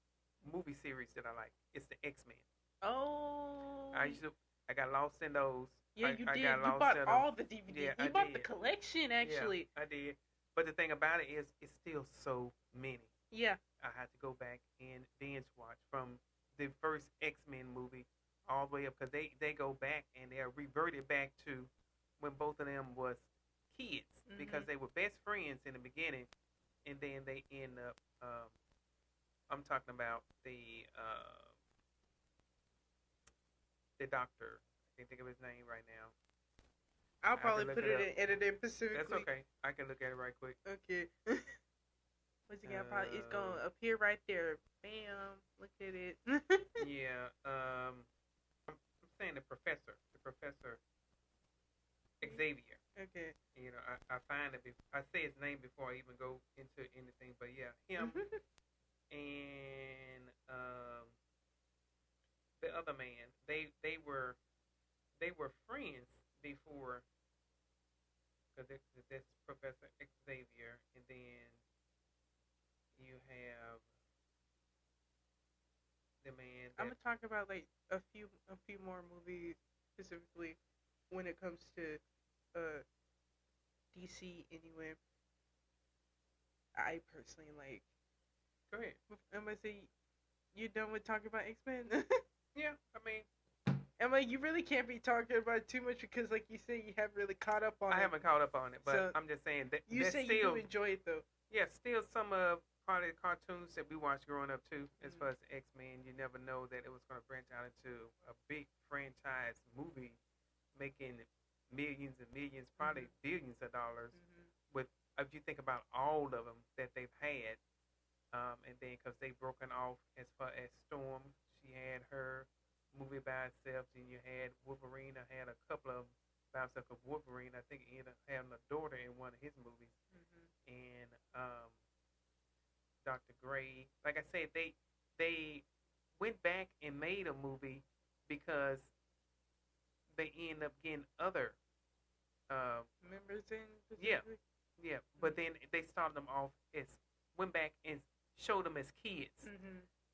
movie series that I like is the X-Men.
Oh.
I got lost in those.
Yeah,
I
you
got
did. You
lost
bought
in
all the DVDs.
Yeah,
You
I
bought the
did.
collection, actually.
Yeah, I did. But the thing about it is, it's still so many.
Yeah.
I had to go back and binge watch from the first X-Men movie all the way up because they go back and they're reverted back to when both of them was kids because they were best friends in the beginning, and then they end up. I'm talking about the doctor. I can't think of his name right now.
I'll
have to
probably
look
put
it
it
up.
in editing specifically.
That's okay. I can look at it right quick.
Okay. Once again, probably it's gonna appear right there. Bam! Look at it.
Yeah. I'm saying the professor. Xavier.
Okay.
You know, I find it. I say his name before I even go into anything. But yeah, him and the other man. They were friends before. Because that's Professor Xavier, and then you have the man.
I'm gonna talk about like a few more movies specifically when it comes to DC anyway. I personally like.
Go ahead.
I'm gonna say you done with talking about X-Men.
Yeah, I mean,
I'm like, you really can't be talking about it too much because, like you say, you haven't really caught up on it.
I haven't caught up on it, but
So,
I'm just saying that
You
that's
say
still,
you do enjoy it though.
yeah, still some of part of the cartoons that we watched growing up too. As
Mhm.
far as X-Men, you never know that it was going to branch out into a big franchise movie, making millions and millions, probably billions of dollars. With if you think about all of them that they've had, and then because they've broken off as far as Storm, she had her movie by itself, and you had Wolverine. I had a couple of by himself of Wolverine. I think he ended up having a daughter in one of his movies, and Dr. Gray. Like I said, they went back and made a movie because they end up getting other.
Members in.
Yeah. Yeah, but then they started them off as went back and showed them as kids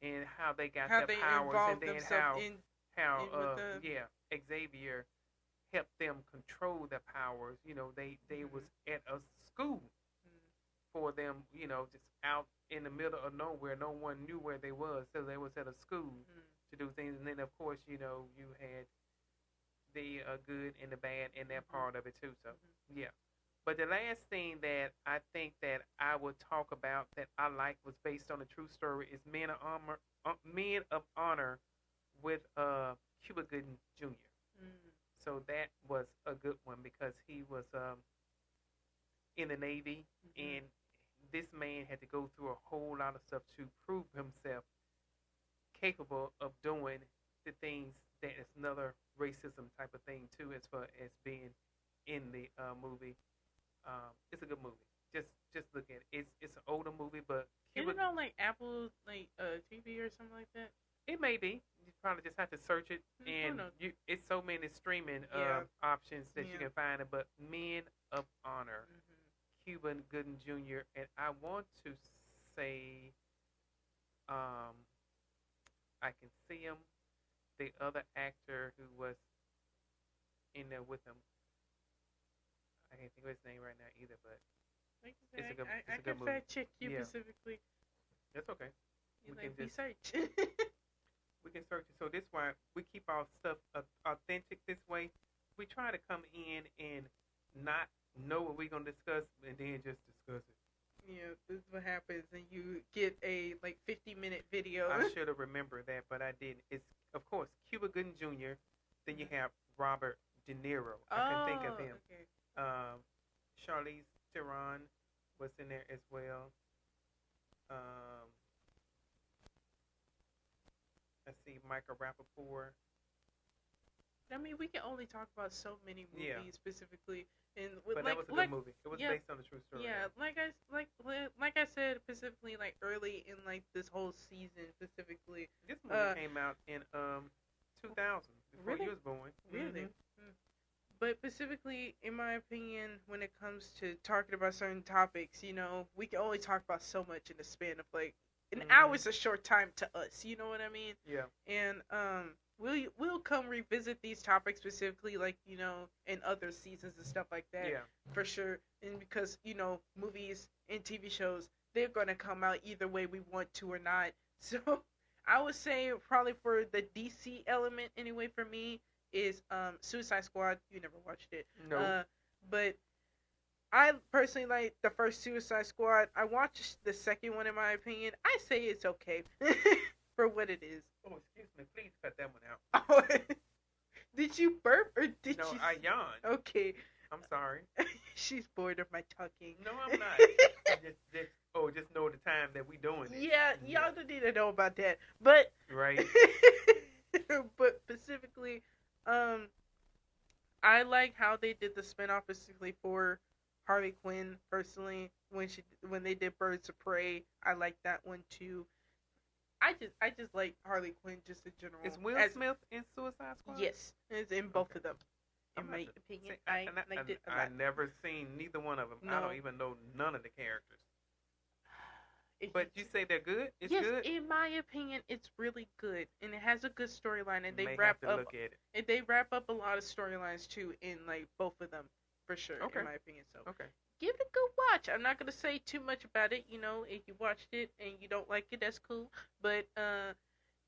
and how they got
How
their
they
powers, and
involved
then
themselves
how
in with them.
yeah, Xavier helped them control their powers. You know, they was at a school for them. You know, just out in the middle of nowhere, no one knew where they was, so they was at a school to do things. And then of course, you know, you had the good and the bad in that part of it too. So yeah. But the last thing that I think that I would talk about that I like was based on a true story is Men of Honor with Cuba Gooding Jr. So that was a good one because he was in the Navy, and this man had to go through a whole lot of stuff to prove himself capable of doing the things that it's another racism type of thing too, as far as being in the movie. It's a good movie. Just look at it. It's an older movie, but
Is it on like Apple like TV or something like that?
it may be. You probably just have to search it,
Who
and
knows?
it's so many streaming
Yeah.
options that you
Yeah.
can find it. But Men of Honor, Cuba Gooding Jr. and I want to say, I can see him. The other actor who was in there with him, I can't think of his name right now either. But
Like I
It's a
said,
good-
I
it's a good
can
movie.
fact check you
Yeah.
specifically.
that's okay.
You
We
like
can
research.
We can search it. So this why we keep our stuff authentic this way. We try to come in and not know what we're gonna discuss and then just discuss it.
Yeah, this is what happens, and you get a like 50-minute video.
I should have remembered that, but I didn't. It's of course Cuba Gooding Jr. Then you have Robert De Niro. I can think of him.
Okay.
Charlize Theron was in there as well. Let's see, Michael Rappaport.
I mean, we can only talk about so many movies
Yeah.
specifically, and with,
But
like,
that was a
like
good movie. It was
yeah,
based on a true story.
yeah, like I said specifically, like early in like this whole season specifically.
This movie came out in 2000 before
Really?
you was born.
Really?
Mhm.
But specifically, in my opinion, when it comes to talking about certain topics, you know, we can only talk about so much in the span of like an
Mhm.
hour's a short time to us. You know what I mean?
Yeah.
And we'll come revisit these topics specifically, like, you know, in other seasons and stuff like that.
Yeah.
For sure. And because, you know, movies and TV shows, they're gonna come out either way we want to or not. So I would say probably for the DC element anyway for me is Suicide Squad. You never watched it.
No.
But I personally like the first Suicide Squad. I watched the second one in my opinion. I say it's okay for what it is.
Oh, excuse me. Please cut that one out.
Oh, did you burp or did
No,
you?
I yawned.
Okay.
I'm sorry.
She's bored of my talking.
No, I'm not. just know the time that we doing it.
Yeah, y'all don't need to know about that. But
Right.
but specifically, I like how they did the spinoff specifically for Harley Quinn. Personally, when they did Birds of Prey, I like that one too. I just like Harley Quinn just in general.
Is Will Smith in Suicide Squad?
Yes, it's in both
Okay.
of them. In
I'm
my
not-
opinion,
See,
I liked it a
I
lot.
never seen neither one of them. I
No.
don't even know none of the characters.
It-
But you say they're good? It's
yes,
good?
in my opinion, it's really good, and it has a good storyline, and they
May
wrap
have to
up
look at it.
and they wrap up a lot of storylines too in like both of them for sure.
Okay.
In my opinion, so
Okay.
give it a good watch. I'm not gonna say too much about it. You know, if you watched it and you don't like it, that's cool. But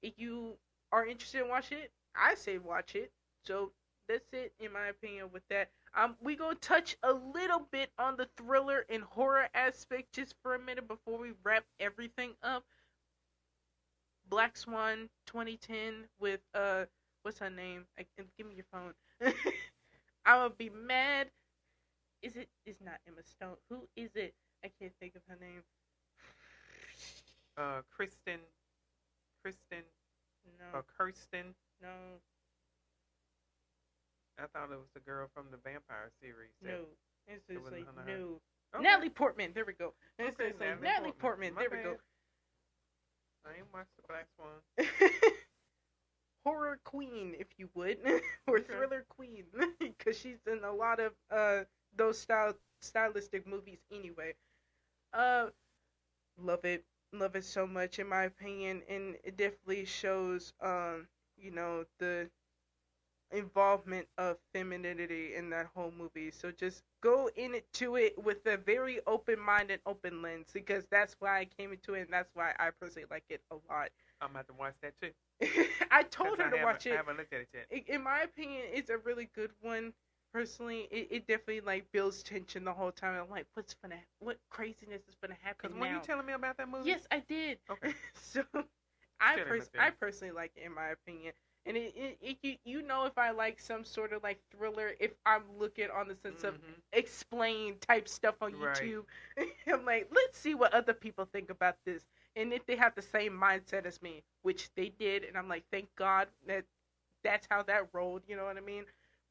if you are interested in watching it, I say watch it. So that's it, in my opinion, with that. We gonna touch a little bit on the thriller and horror aspect just for a minute before we wrap everything up. Black Swan 2010 with what's her name? Give me your phone. I'm gonna be mad. It's not Emma Stone. Who is it? I can't think of her name.
Kristen
No,
or Kirsten.
no,
I thought it was the girl from the vampire series.
no. It's
It
just
wasn't
like
her.
no.
Okay.
Natalie Portman. There we go. It's
Okay,
just like Natalie Portman.
My
There we
bad.
go.
I ain't watched the Black Swan.
Horror queen, if you would, or
Okay.
thriller queen, because she's in a lot of those stylistic movies anyway. Love it so much in my opinion, and it definitely shows you know, the involvement of femininity in that whole movie. So just go into it with a very open mind and open lens, because that's why I came into it, and that's why I personally like it a lot.
I'm about to watch that too.
I told
'Cause
her to watch
I
it.
haven't looked at it yet.
In my opinion, it's a really good one. Personally, it definitely like builds tension the whole time. I'm like, what craziness is gonna happen
Because
now?
when you telling me about that movie?
Yes, I did.
Okay.
So
Share it with me.
I personally like it, in my opinion. And you know, if I like some sort of like thriller, if I'm looking on the sense of
Mhm.
explain type stuff on
Right.
YouTube, I'm like, let's see what other people think about this, and if they have the same mindset as me, which they did, and I'm like, thank God that that's how that rolled. You know what I mean?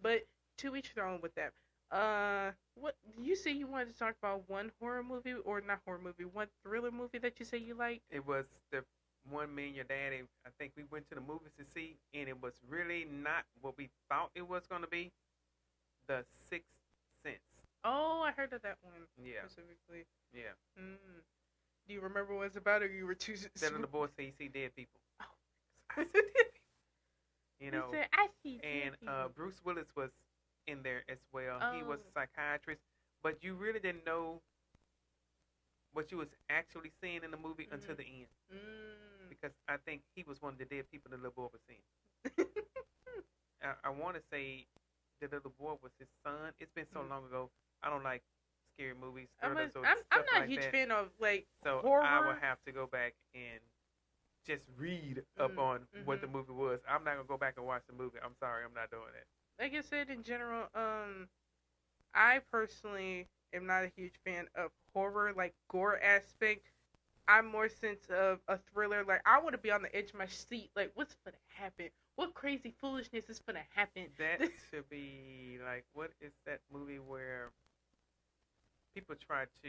But to each their own with that. What you say you wanted to talk about one horror movie or not horror movie, one thriller movie that you say you like?
It was the one me and your daddy. I think we went to the movies to see, and it was really not what we thought it was going to be. The Sixth Sense.
Oh, I heard of that one
Yeah,
specifically.
yeah.
Mm. Do you remember what it's about, or you were too?
That little boy said he see dead people.
Oh.
I see dead people. You know,
He said, I see dead
and
people.
Bruce Willis was in there as well. He was
Oh.
a psychiatrist, but you really didn't know what you was actually seeing in the movie until the end,
Mm.
because I think he was one of the dead people the little boy was seeing. I want to say the little boy was his son. It's been so long ago. I don't like scary movies.
I'm
thrillers, or
not
stuff
a
like
huge
that.
fan of like
So
horror.
I will have to go back and just read up on what the movie was. I'm not gonna go back and watch the movie. I'm sorry, I'm not doing it.
Like I said, in general, I personally am not a huge fan of horror, like gore aspect. I'm more sense of a thriller. Like I want to be on the edge of my seat. Like what's gonna happen? What crazy foolishness is gonna happen?
That should be like, what is that movie where people try to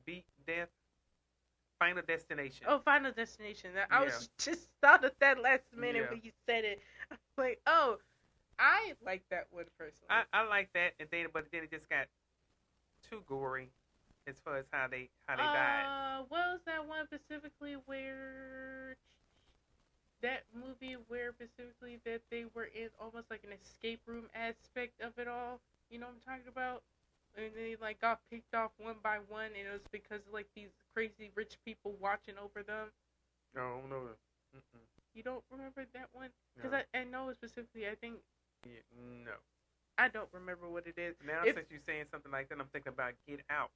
beat death? Final Destination.
Oh, Final Destination. I
Yeah.
was just thought of that last minute
Yeah.
when you said it. I'm like, oh, I like that one personally.
I like that, and then but then it just got too gory as far as how they died.
What was that one specifically where that movie where specifically that they were in almost like an escape room aspect of it all? You know what I'm talking about? And they like got picked off one by one, and it was because of like these crazy rich people watching over them.
No, no. Mm-mm.
You don't remember that one? Because
No.
I know specifically. I think
Yeah, no.
I don't remember what it is.
Now
If-
since you're saying something like that, I'm thinking about Get Out.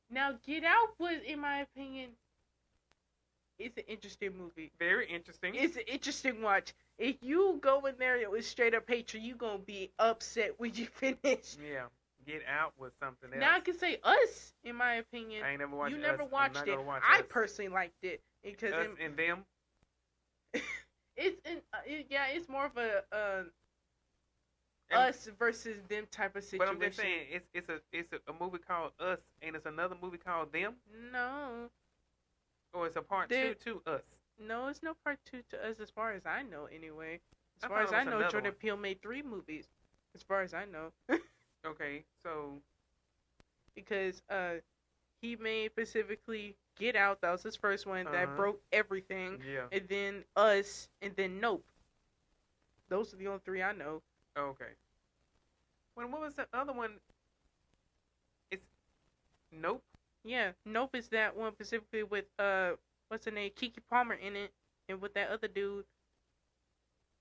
Now, Get Out was, in my opinion, it's an interesting movie.
Very interesting.
It's an interesting watch. If you go in there with straight up hatred, you gonna be upset when you finish.
Yeah. Get Out was something else.
Now I can say Us, in my opinion.
I ain't never watched
You
Us.
never
I'm
watched
not
it.
gonna watch
I
Us.
personally liked it because
Us and Them.
it's more of a
And-
us versus them type of
But
situation.
I'm just saying, it's a movie called Us, and it's another movie called Them,
No,
or it's a part
There-
two to Us.
no, it's no part two to Us, as far as I know. Anyway, as
I
far as
thought it
I
was
know,
another
Jordan
one.
Peele made 3 movies. As far as I know,
Okay, so
because he made specifically Get Out. That was his first one that
Uh-huh.
broke everything,
yeah,
and then Us, and then Nope. Those are the only 3 I know.
okay. What was the other one? It's Nope.
Yeah, Nope is that one specifically with what's her name, Keke Palmer in it, and with that other dude.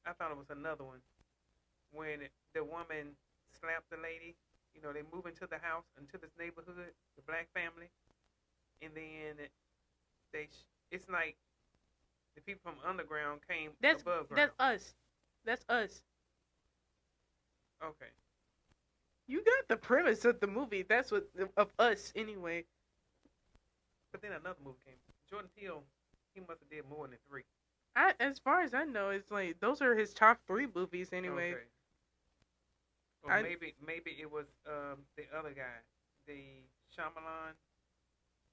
I thought it was another one. When the woman slapped the lady, you know, they move into the house, into this neighborhood, the black family, and then it's like the people from underground came
That's
above ground.
that's Us. That's Us.
Okay.
You got the premise of the movie. That's what of Us anyway.
But then another movie came. Jordan Peele, he must have did more than 3.
As far as I know, it's like those are his top 3 movies anyway.
Okay. Or
I-
maybe it was the other guy, the Shyamalan.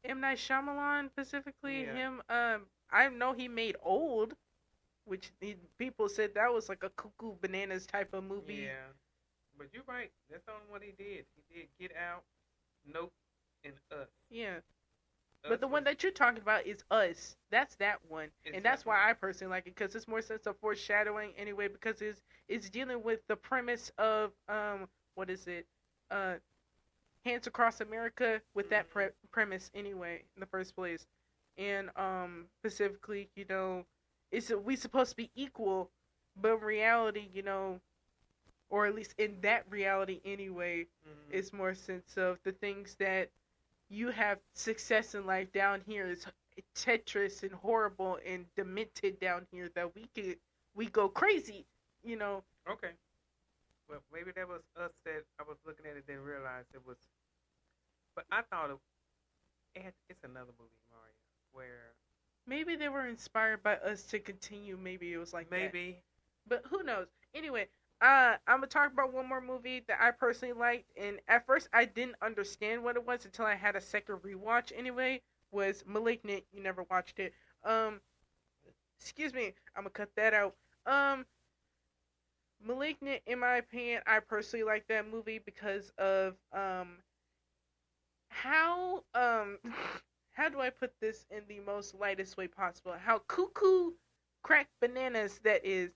M. Night Shyamalan specifically,
Yeah.
him. I know he made Old, which people said that was like a cuckoo bananas type of movie.
Yeah. But you're right. That's the only one he did. He did Get Out, Nope, and Us.
Yeah.
Us
But the one
was-
that you're talking about is Us. That's that one,
It's
and that's
that
why
one.
I personally like it because it's more sense of foreshadowing anyway. Because it's dealing with the premise of what is it, Hands Across America with that premise anyway in the first place, and specifically, you know, is we supposed to be equal, but in reality, you know, or at least in that reality anyway,
Mhm.
it's more sense of the things that you have success in life down here is Tetris and horrible and demented down here that we go crazy, you know.
Okay. Well, maybe that was Us that I was looking at it, didn't realize it was. But I thought it's another movie, Mario, where
Maybe they were inspired by Us to continue. Maybe it was like that.
maybe
But who knows? Anyway, I'm gonna talk about one more movie that I personally liked, and at first I didn't understand what it was until I had a second rewatch. Anyway, was *Malignant*. You never watched it. Um, excuse me. I'm gonna cut that out. Um, *Malignant*, in my opinion, I personally like that movie because of how how do I put this in the most lightest way possible? How cuckoo crack bananas that is.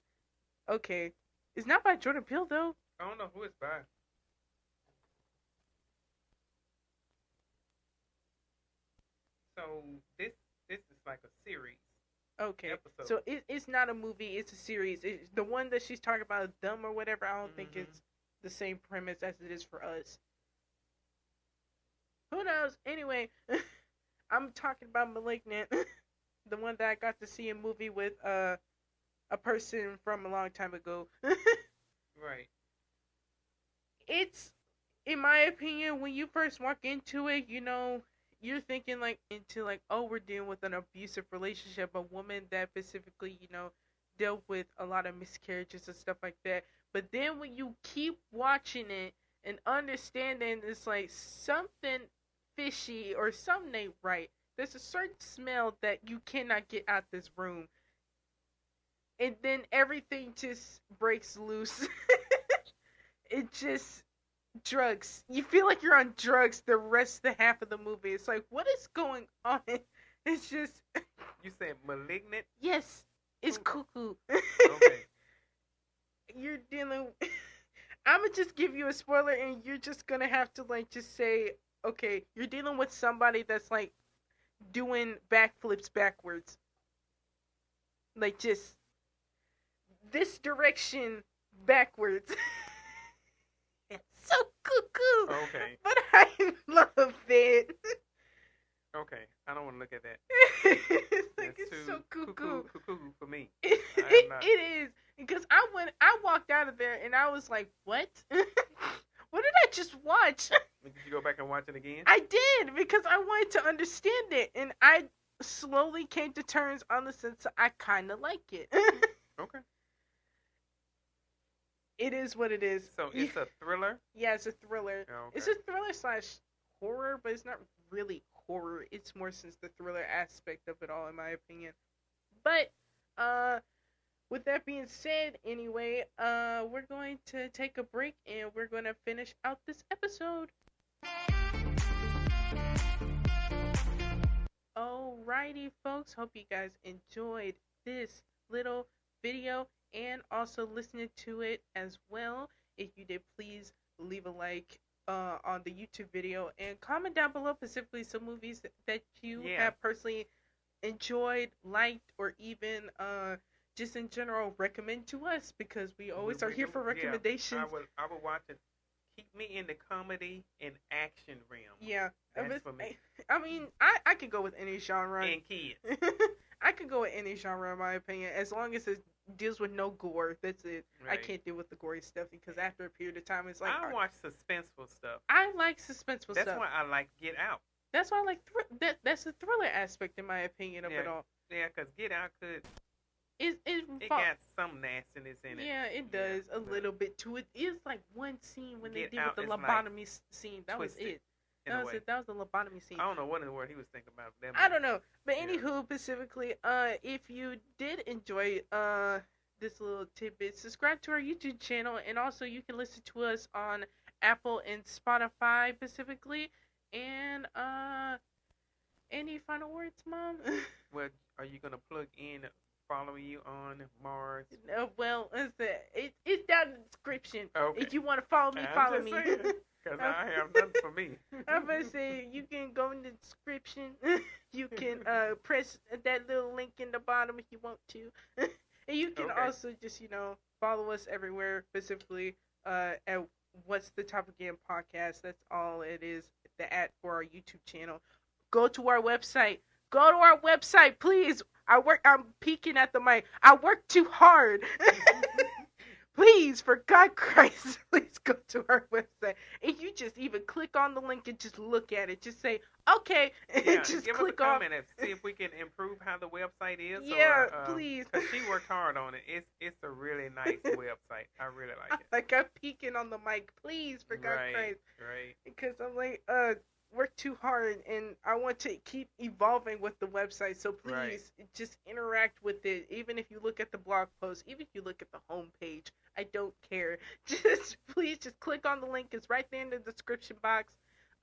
Okay, it's not by Jordan Peele though.
I don't know who it's by. So this is like a series
Okay,
episode.
so it's not a movie; it's a series. It's the one that she's talking about, Dumb or whatever. I don't think it's the same premise as it is for us. Who knows? Anyway, I'm talking about *Malignant*, the one that I got to see a movie with a person from a long time ago.
Right.
It's, in my opinion, when you first walk into it, you're thinking like into like, oh, we're dealing with an abusive relationship, a woman that specifically, dealt with a lot of miscarriages and stuff like that. But then when you keep watching it and understanding, it's like something fishy or something ain't right. There's a certain smell that you cannot get out this room. And then everything just breaks loose. It just drugs. You feel like you're on drugs the rest of the half of the movie. It's like, what is going on? It's just.
You said *Malignant*?
Yes, it's cuckoo.
Okay.
You're dealing. I'm gonna just give you a spoiler, and you're just gonna have to like just say, okay, you're dealing with somebody that's like doing backflips backwards, like just this direction backwards. It's so cuckoo.
Okay.
But I love it.
Okay. I don't want to look at that.
It's like
That's
it's
too
so cuckoo.
cuckoo for me.
It is, because I walked out of there and I was like, what? What did I just watch?
Did you go back and watch it again?
I did, because I wanted to understand it, and I slowly came to terms on the sense that I kind of like it.
Okay.
It is what it is.
So it's a thriller?
Yeah, it's a thriller.
Oh, okay.
It's a thriller / horror, but it's not really horror. It's more since the thriller aspect of it all, in my opinion. But with that being said, anyway, we're going to take a break and we're going to finish out this episode. Alrighty, folks. Hope you guys enjoyed this little video and also listening to it as well. If you did, please leave a like on the YouTube video and comment down below specifically some movies that you have personally enjoyed, liked, or even just in general recommend to us, because we always are here for recommendations.
I would watch it. Keep me in the comedy and action realm.
Yeah,
that's for me.
I mean, I could go with any genre.
And kids.
I could go with any genre, in my opinion, as long as it deals with no gore. That's it. Right. I can't deal with the gory stuff, because after a period of time, it's like
I watch suspenseful stuff.
I like suspenseful stuff.
That's why I like Get Out.
That's why I like that's the thriller aspect, in my opinion, of it all.
Yeah, because Get Out could.
It
got some nastiness in it.
Yeah, it does a little bit to it. It's like one scene when they did with the lobotomy scene. That was it. That was it. That was the lobotomy scene.
I don't know what in the world he was thinking about.
I don't know. But anywho, specifically, if you did enjoy this little tidbit, subscribe to our YouTube channel, and also you can listen to us on Apple and Spotify specifically. And any final words, Mom?
Well, are you gonna plug in following you on Mars?
Well, it's down in the description.
Okay.
If you want to follow me, follow me.
Because I have nothing for me.
I'm going to say you can go in the description. You can press that little link in the bottom if you want to. And you can also just, follow us everywhere, specifically at What's the Topic Again podcast. That's all it is, the @ for our YouTube channel. Go to our website. Go to our website, please. I'm peeking at the mic. I work too hard. please, for God Christ, please go to our website. And you just even click on the link and just look at it. Just say, okay, and just
give
click
us a
off.
comment and see if we can improve how the website is.
Yeah,
or,
please.
Because she worked hard on it. It's a really nice website. I really like it.
Like I'm peeking on the mic, please, for God Christ.
Right.
Because I'm like, work too hard, and I want to keep evolving with the website. So please, just interact with it. Even if you look at the blog post, even if you look at the homepage, I don't care. Just please, just click on the link. It's right there in the description box.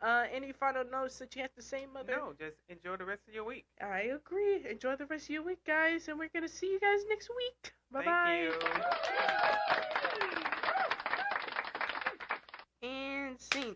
Any final notes that you have to say, Mother?
No, just enjoy the rest of your week.
I agree. Enjoy the rest of your week, guys, and we're gonna see you guys next week. Bye-bye.
Thank you.
And scene.